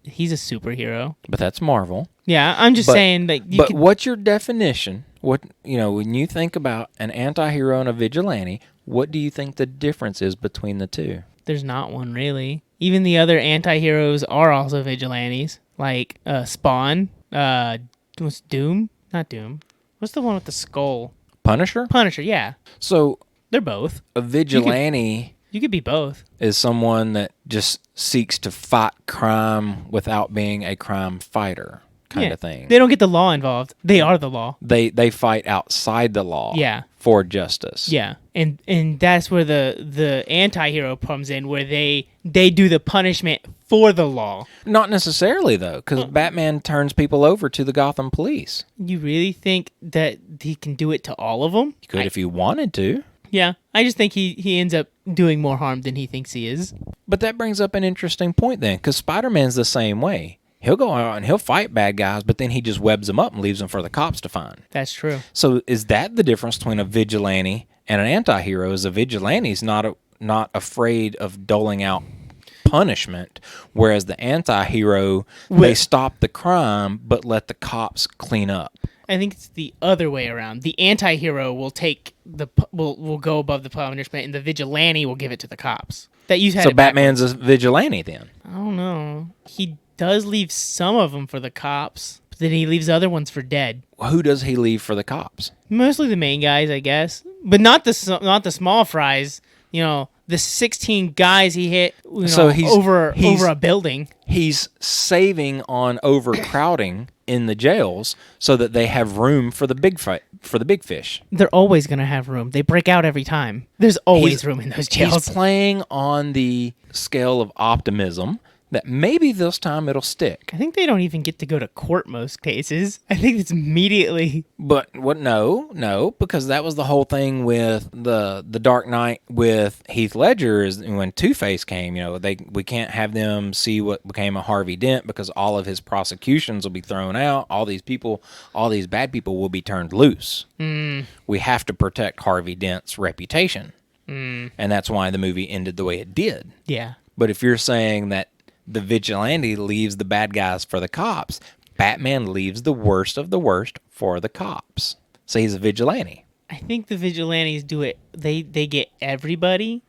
superhero. But that's Marvel. Yeah, I'm just saying that what's your definition? When you think about an anti-hero and a vigilante, what do you think the difference is between the two? There's not one, really. Even the other anti-heroes are also vigilantes. Like, Spawn. What's Doom? Not Doom. What's the one with the skull? Punisher? Punisher, yeah. So they're both. A vigilante you could be both. Is someone that just seeks to fight crime without being a crime fighter kind of thing. They don't get the law involved. They are the law. They fight outside the law for justice. Yeah. And that's where the anti-hero comes in, where they do the punishment for the law. Not necessarily, though, because Batman turns people over to the Gotham police. You really think that he can do it to all of them? He could if he wanted to. Yeah, I just think he ends up doing more harm than he thinks he is. But that brings up an interesting point then, because Spider-Man's the same way. He'll go out and he'll fight bad guys, but then he just webs them up and leaves them for the cops to find. That's true. So is that the difference between a vigilante and an anti-hero? Is a vigilante's not afraid of doling out punishment, whereas the anti-hero, they stop the crime but let the cops clean up. I think it's the other way around. The anti-hero will will go above the punishment, and the vigilante will give it to the cops. So Batman's a vigilante then? I don't know. He does leave some of them for the cops, but then he leaves other ones for dead. Who does he leave for the cops? Mostly the main guys, I guess, but not the small fries. The 16 guys he hit. He's over a building. He's saving on overcrowding in the jails so that they have room for the big fish. They're always gonna have room. They break out every time. There's always room in those jails. He's playing on the scale of optimism that maybe this time it'll stick. I think they don't even get to go to court most cases. I think it's immediately. But what? No, because that was the whole thing with the Dark Knight with Heath Ledger is when Two-Face came. We can't have them see what became of Harvey Dent because all of his prosecutions will be thrown out. All these bad people will be turned loose. We have to protect Harvey Dent's reputation, and that's why the movie ended the way it did. Yeah. But if you're saying that the vigilante leaves the bad guys for the cops, Batman leaves the worst of the worst for the cops. So he's a vigilante. I think the vigilantes do it. They get everybody.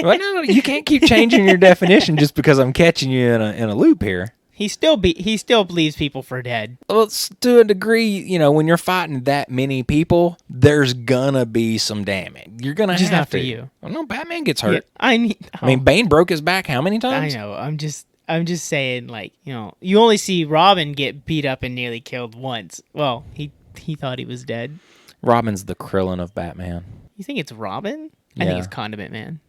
Well, no, you can't keep changing your definition just because I'm catching you in a loop here. He still leaves people for dead. Well, it's to a degree, when you're fighting that many people, there's gonna be some damage. You're gonna just have not to. For you. Well, no, Batman gets hurt. Yeah, I mean, Bane broke his back how many times? I know. I'm just saying, you only see Robin get beat up and nearly killed once. Well, he thought he was dead. Robin's the Krillin of Batman. You think it's Robin? Yeah. I think it's Condiment Man.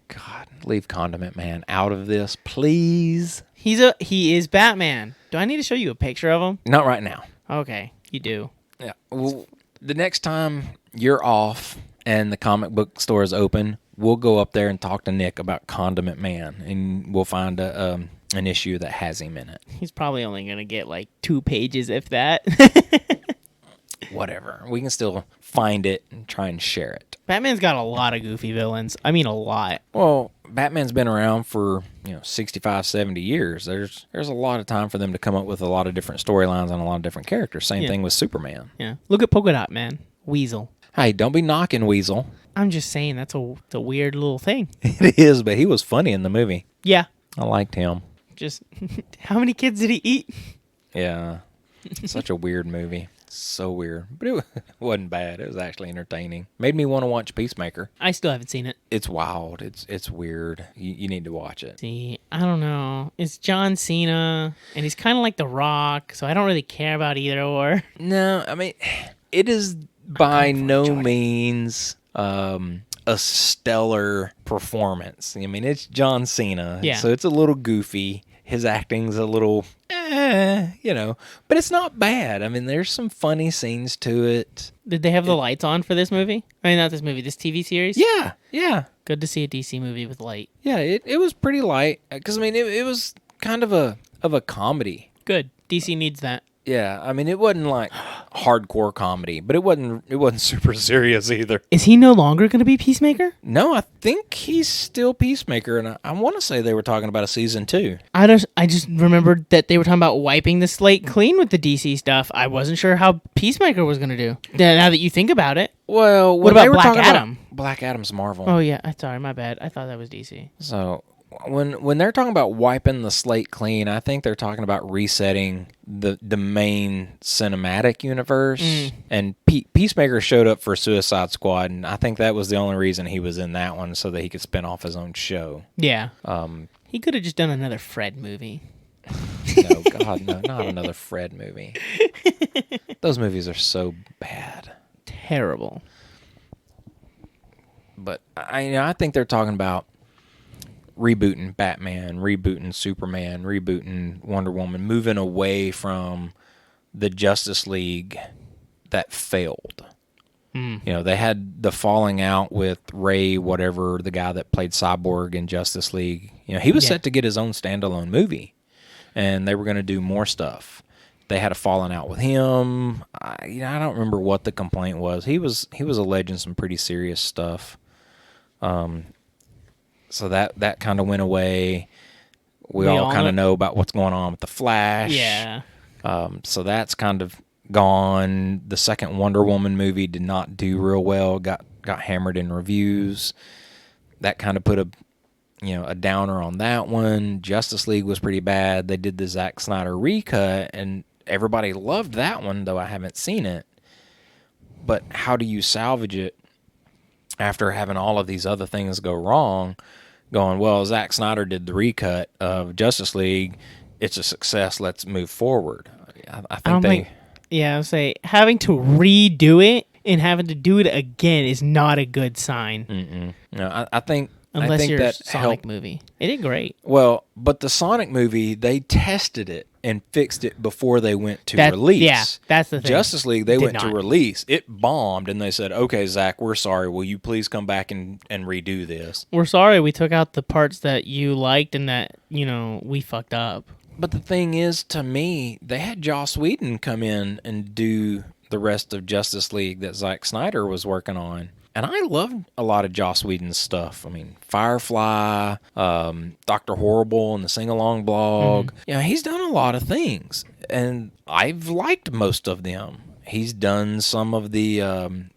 God, leave Condiment Man out of this, please. He is Batman. Do I need to show you a picture of him? Not right now. Okay, you do. Yeah. Well, the next time you're off and the comic book store is open, we'll go up there and talk to Nick about Condiment Man, and we'll find an issue that has him in it. He's probably only going to get 2 pages, if that. Whatever. We can still find it and try and share it. Batman's got a lot of goofy villains. I mean, a lot. Well, Batman's been around for 65, 70 years. There's a lot of time for them to come up with a lot of different storylines and a lot of different characters. Same thing with Superman. Yeah. Look at Polka Dot Man. Weasel. Hey, don't be knocking Weasel. I'm just saying that's a weird little thing. It is, but he was funny in the movie. Yeah. I liked him. Just, how many kids did he eat? Yeah. Such a weird movie. So weird. But it wasn't bad. It was actually entertaining. Made me want to watch Peacemaker. I still haven't seen it. It's wild. It's weird. You need to watch it. See, I don't know. It's John Cena, and he's kind of like The Rock, so I don't really care about either or. No, I mean, it is by no means a stellar performance. I mean, it's John Cena, so it's a little goofy. His acting's a little, but it's not bad. I mean, there's some funny scenes to it. Did they have the lights on for this movie? I mean, not this movie, this TV series? Yeah. Good to see a DC movie with light. Yeah, it was pretty light. Because, I mean, it was kind of a comedy. Good. DC needs that. Yeah, I mean, it wasn't like hardcore comedy, but it wasn't super serious either. Is he no longer going to be Peacemaker? No, I think he's still Peacemaker, and I want to say they were talking about a season 2. I just remembered that they were talking about wiping the slate clean with the DC stuff. I wasn't sure how Peacemaker was going to do. Now that you think about it. Well, what about Black Adam? Black Adam's Marvel. Oh yeah, sorry, my bad. I thought that was DC. So when they're talking about wiping the slate clean, I think they're talking about resetting the main cinematic universe. And Peacemaker showed up for Suicide Squad, and I think that was the only reason he was in that one, so that he could spin off his own show. Yeah. He could have just done another Fred movie. No, God, no, not another Fred movie. Those movies are so bad. Terrible. But I think they're talking about rebooting Batman, rebooting Superman, rebooting Wonder Woman, moving away from the Justice League that failed. They had the falling out with Ray, whatever, the guy that played Cyborg in Justice League. He was set to get his own standalone movie, and they were going to do more stuff. They had a falling out with him. I don't remember what the complaint was. He was alleging some pretty serious stuff. So that kind of went away. We all kind of know about what's going on with the Flash. Yeah. So that's kind of gone. The second Wonder Woman movie did not do real well. Got hammered in reviews. That kind of put a downer on that one. Justice League was pretty bad. They did the Zack Snyder recut, and everybody loved that one, though I haven't seen it. But how do you salvage it after having all of these other things go wrong? Going, well, Zack Snyder did the recut of Justice League. It's a success. Let's move forward. I think I would say having to redo it and having to do it again is not a good sign. Mm-mm. No, I think Unless you're that a Sonic helped. movie. It did great. Well, but the Sonic movie, they tested it and fixed it before they went to release. Yeah, that's the thing. Justice League, they went to not. release. It bombed, and they said, okay, Zach, we're sorry. Will you please come back and redo this? We're sorry we took out the parts that you liked and that, we fucked up. But the thing is, to me, they had Joss Whedon come in and do the rest of Justice League that Zack Snyder was working on. And I loved a lot of Joss Whedon's stuff. I mean, Firefly, Dr. Horrible, and the Sing Along blog. Mm-hmm. He's done a lot of things, and I've liked most of them. He's done some of the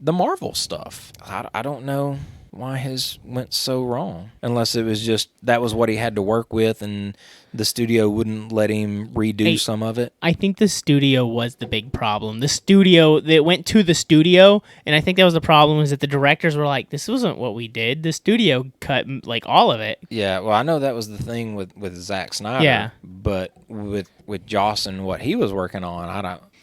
Marvel stuff. I don't know why his went so wrong, unless it was just that was what he had to work with, and the studio wouldn't let him redo some of it. I think the studio was the big problem. They went to the studio, and I think that was the problem, is that the directors were like, this wasn't what we did. The studio cut, all of it. Yeah, well, I know that was the thing with Zack Snyder. Yeah. But with Joss and what he was working on,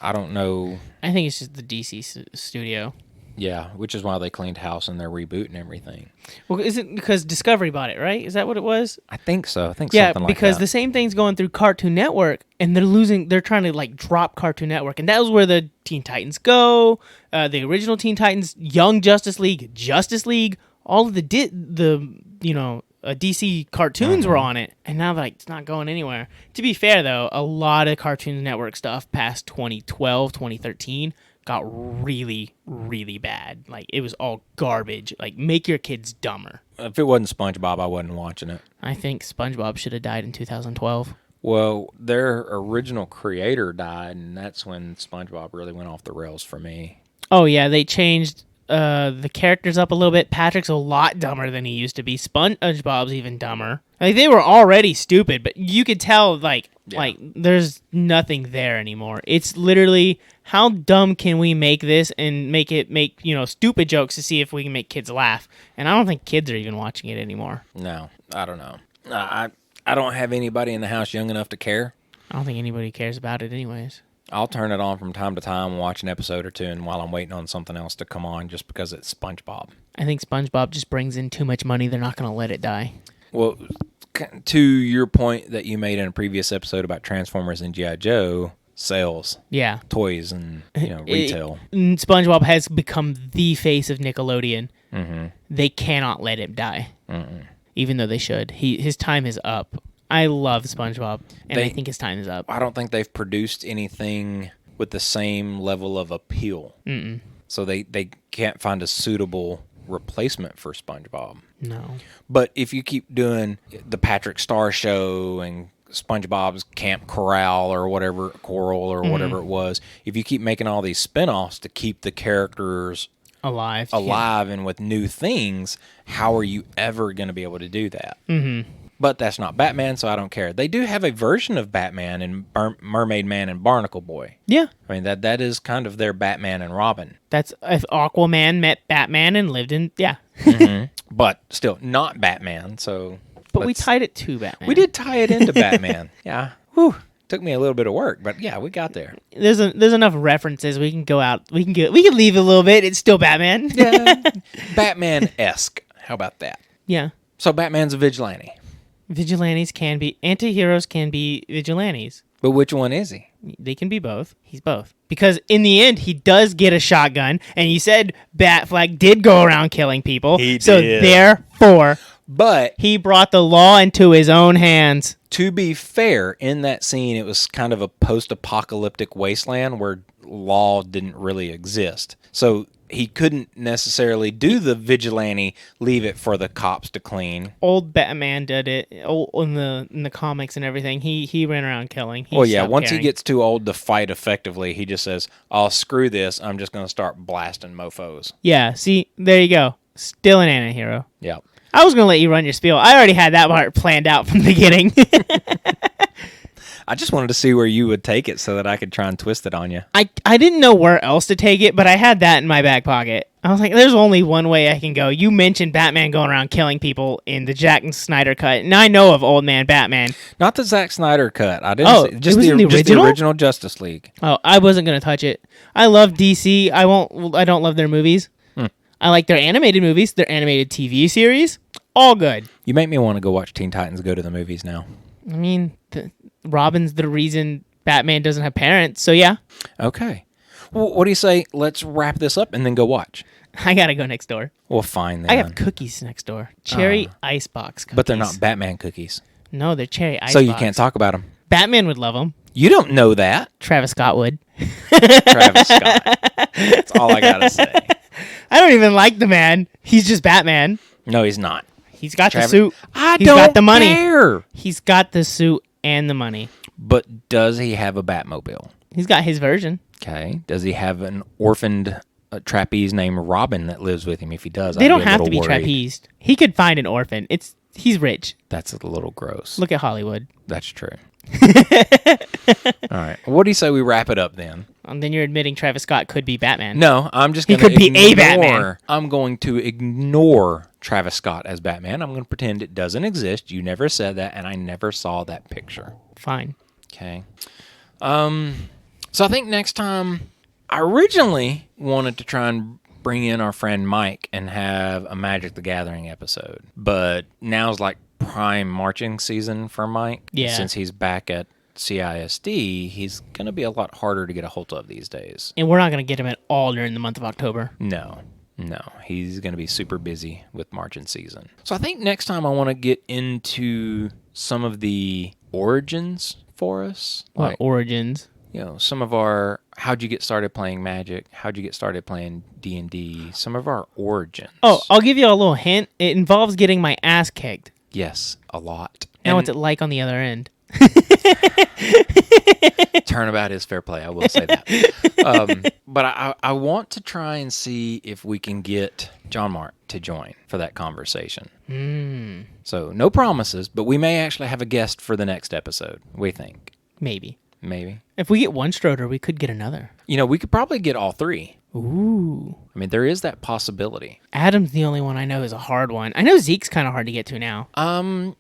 I don't know. I think it's just the DC studio. Yeah, which is why they cleaned house and they're rebooting everything. Well, is it because Discovery bought it, right? Is that what it was? I think so. I think yeah, something like that. because the same thing's going through Cartoon Network, and they're trying to drop Cartoon Network, and that was where the Teen Titans Go, the original Teen Titans, Young Justice League, all of the DC cartoons were on it, and now it's not going anywhere. To be fair, though, a lot of Cartoon Network stuff past 2012, 2013 got really, really bad. It was all garbage. Make your kids dumber. If it wasn't SpongeBob, I wasn't watching it. I think SpongeBob should have died in 2012. Well, their original creator died, and that's when SpongeBob really went off the rails for me. Oh, yeah, they changed the characters up a little bit. Patrick's a lot dumber than he used to be. SpongeBob's even dumber. They were already stupid, but you could tell, there's nothing there anymore. It's literally, how dumb can we make this and make stupid jokes to see if we can make kids laugh? And I don't think kids are even watching it anymore. No, I don't know. I don't have anybody in the house young enough to care. I don't think anybody cares about it anyways. I'll turn it on from time to time, watch an episode or two, and while I'm waiting on something else to come on, just because it's SpongeBob. I think SpongeBob just brings in too much money. They're not going to let it die. Well, to your point that you made in a previous episode about Transformers and G.I. Joe, sales, yeah, toys, and retail. SpongeBob has become the face of Nickelodeon. Mm-hmm. They cannot let him die, even though they should. His time is up. I love SpongeBob, and I think his time is up. I don't think they've produced anything with the same level of appeal. Mm-mm. So they can't find a suitable replacement for SpongeBob. No. But if you keep doing the Patrick Star Show and SpongeBob's Camp Corral or whatever, Coral or whatever it was, if you keep making all these spin-offs to keep the characters alive and with new things, how are you ever going to be able to do that? Mm-hmm. But that's not Batman, so I don't care. They do have a version of Batman in Mermaid Man and Barnacle Boy. Yeah. I mean, that is kind of their Batman and Robin. That's if Aquaman met Batman and lived in... Yeah. But still, not Batman, so... But we tied it to Batman. We did tie it into Batman. Yeah. Whew. Took me a little bit of work, but yeah, we got there. There's enough references. We can go out. We can leave a little bit. It's still Batman. Yeah. Batman-esque. How about that? Yeah. So Batman's a vigilante. Vigilantes can be... Anti-heroes can be vigilantes. But which one is he? They can be both. He's both. Because in the end, he does get a shotgun, and you said Batfleck did go around killing people. He so did. Therefore, but he brought the law into his own hands. To be fair, in that scene, it was kind of a post-apocalyptic wasteland where law didn't really exist. So he couldn't necessarily do the vigilante, leave it for the cops to clean. Old Batman did it in the comics and everything. He ran around killing. Once he gets too old to fight effectively, he just says, "Oh, screw this. I'm just going to start blasting mofos." Yeah, see, there you go. Still an anti-hero. Yeah. I was going to let you run your spiel. I already had that part planned out from the beginning. I just wanted to see where you would take it so that I could try and twist it on you. I didn't know where else to take it, but I had that in my back pocket. I was like, there's only one way I can go. You mentioned Batman going around killing people in the Zack Snyder cut. Now I know of Old Man Batman. Not the Zack Snyder cut. I didn't see, just the original Justice League. Oh, I wasn't going to touch it. I love DC. I don't love their movies. I like their animated movies, their animated TV series. All good. You make me want to go watch Teen Titans go to the movies now. I mean, Robin's the reason Batman doesn't have parents, so yeah. Okay. Well, what do you say? Let's wrap this up and then go watch. I gotta go next door. Well, fine then. I have cookies next door. Cherry icebox cookies. But they're not Batman cookies. No, they're cherry icebox. So you can't talk about them. Batman would love them. You don't know that. Travis Scott would. Travis Scott. That's all I gotta say. I don't even like the man. He's just Batman. No, he's not. He's got the suit. He's got the money. Care. He's got the suit and the money. But does he have a Batmobile? He's got his version. Okay. Does he have an orphaned trapeze named Robin that lives with him? If he does, they don't have to be trapezed. He could find an orphan. He's rich. That's a little gross. Look at Hollywood. That's true. All right. What do you say we wrap it up then? And then you're admitting Travis Scott could be Batman. No, I'm just going to be a Batman. I'm going to ignore Travis Scott as Batman. I'm going to pretend it doesn't exist. You never said that, and I never saw that picture. Fine. Okay. So I think next time, I originally wanted to try and bring in our friend Mike and have a Magic the Gathering episode. But now's like prime marching season for Mike. Yeah. Since he's back at CISD, he's going to be a lot harder to get a hold of these days. And we're not going to get him at all during the month of October. No, he's going to be super busy with marching season. So I think next time I want to get into some of the origins for us. What origins? You know, some of our, how'd you get started playing Magic? How'd you get started playing D&D? Some of our origins. Oh, I'll give you a little hint. It involves getting my ass kicked. Yes, a lot. Now what's it like on the other end? Turnabout is fair play, I will say that. But I want to try and see if we can get John Mark to join for that conversation. So no promises, but we may actually have a guest for the next episode, we think. Maybe. If we get one Stroder, we could get another. You know, we could probably get all three. Ooh. I mean, there is that possibility. Adam's the only one I know is a hard one. I know Zeke's kind of hard to get to now.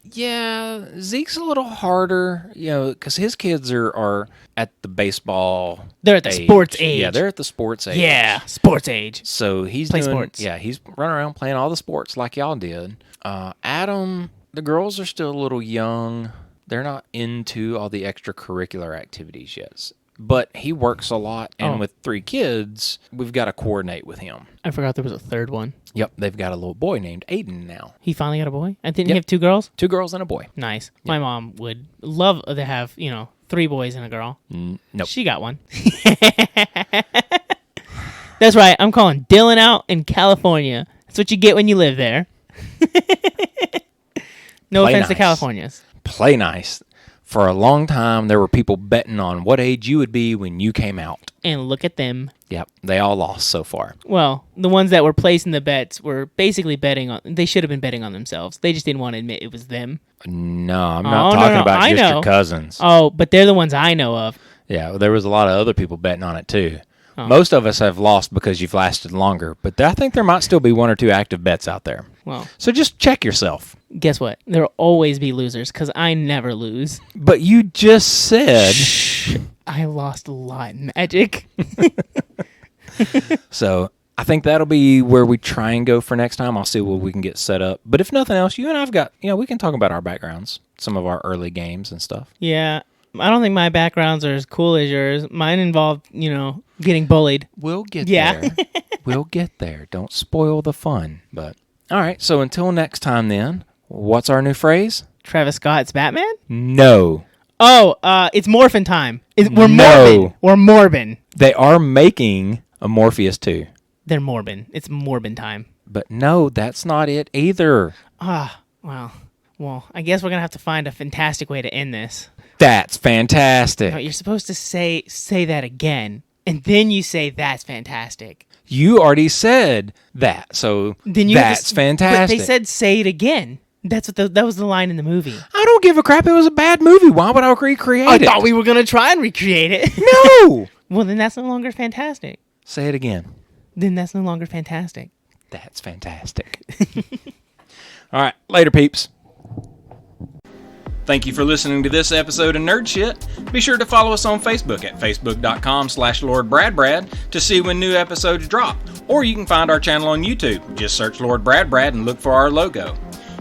Yeah, Zeke's a little harder, you know, because his kids are at the baseball They're at the sports age. Yeah, they're at the sports age. Yeah, sports age. So he's Play doing sports. Yeah, he's running around playing all the sports like y'all did. Adam, the girls are still a little young. They're not into all the extracurricular activities yet. But he works a lot, and with 3 kids, we've got to coordinate with him. I forgot there was a third one. Yep, they've got a little boy named Aiden now. He finally got a boy? And didn't he have 2 girls? 2 girls and a boy. Nice. Yep. My mom would love to have, 3 boys and a girl. Nope. She got one. That's right. I'm calling Dylan out in California. That's what you get when you live there. No offense to Californians. Play nice. For a long time, there were people betting on what age you would be when you came out. And look at them. Yep, they all lost so far. Well, the ones that were placing the bets were basically betting on... They should have been betting on themselves. They just didn't want to admit it was them. No, I'm not talking about just your cousins. Oh, but they're the ones I know of. Yeah, there was a lot of other people betting on it, too. Oh. Most of us have lost because you've lasted longer, but I think there might still be 1 or 2 active bets out there. Well, so just check yourself. Guess what? There'll always be losers because I never lose. But you just said... Shh. I lost a lot in Magic. So I think that'll be where we try and go for next time. I'll see what we can get set up. But if nothing else, you and I've got, we can talk about our backgrounds, some of our early games and stuff. Yeah. I don't think my backgrounds are as cool as yours. Mine involved, getting bullied. We'll get there. We'll get there. Don't spoil the fun. But all right. So until next time then, what's our new phrase? Travis Scott's Batman? No. Oh, it's Morphin time. We're Morbin. We're Morbin. They are making a Morpheus 2. They're Morbin. It's Morbin time. But no, that's not it either. Well, I guess we're going to have to find a fantastic way to end this. That's fantastic. No, you're supposed to say that again, and then you say that's fantastic. You already said that, so that's fantastic. But they said say it again. That was the line in the movie. I don't give a crap. It was a bad movie. Why would I recreate it? I thought we were going to try and recreate it. No! Well, then that's no longer fantastic. Say it again. Then that's no longer fantastic. That's fantastic. All right. Later, peeps. Thank you for listening to this episode of Nerd Shit. Be sure to follow us on Facebook at facebook.com/LordBradBrad to see when new episodes drop. Or you can find our channel on YouTube. Just search Lord Brad Brad and look for our logo.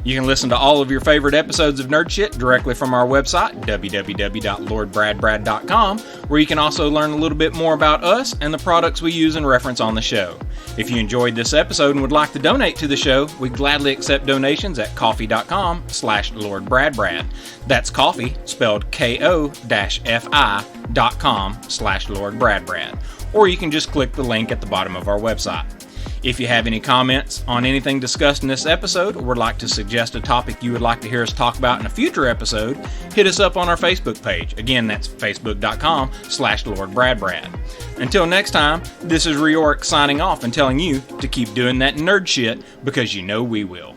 You can listen to all of your favorite episodes of Nerd Shit directly from our website, www.lordbradbrad.com, where you can also learn a little bit more about us and the products we use and reference on the show. If you enjoyed this episode and would like to donate to the show, we gladly accept donations at coffee.com/LordBradBrad. That's coffee, spelled ko-fi.com/LordBradBrad. Or you can just click the link at the bottom of our website. If you have any comments on anything discussed in this episode or would like to suggest a topic you would like to hear us talk about in a future episode, hit us up on our Facebook page. Again, that's facebook.com/LordBradBrad. Until next time, this is Riorik signing off and telling you to keep doing that nerd shit because you know we will.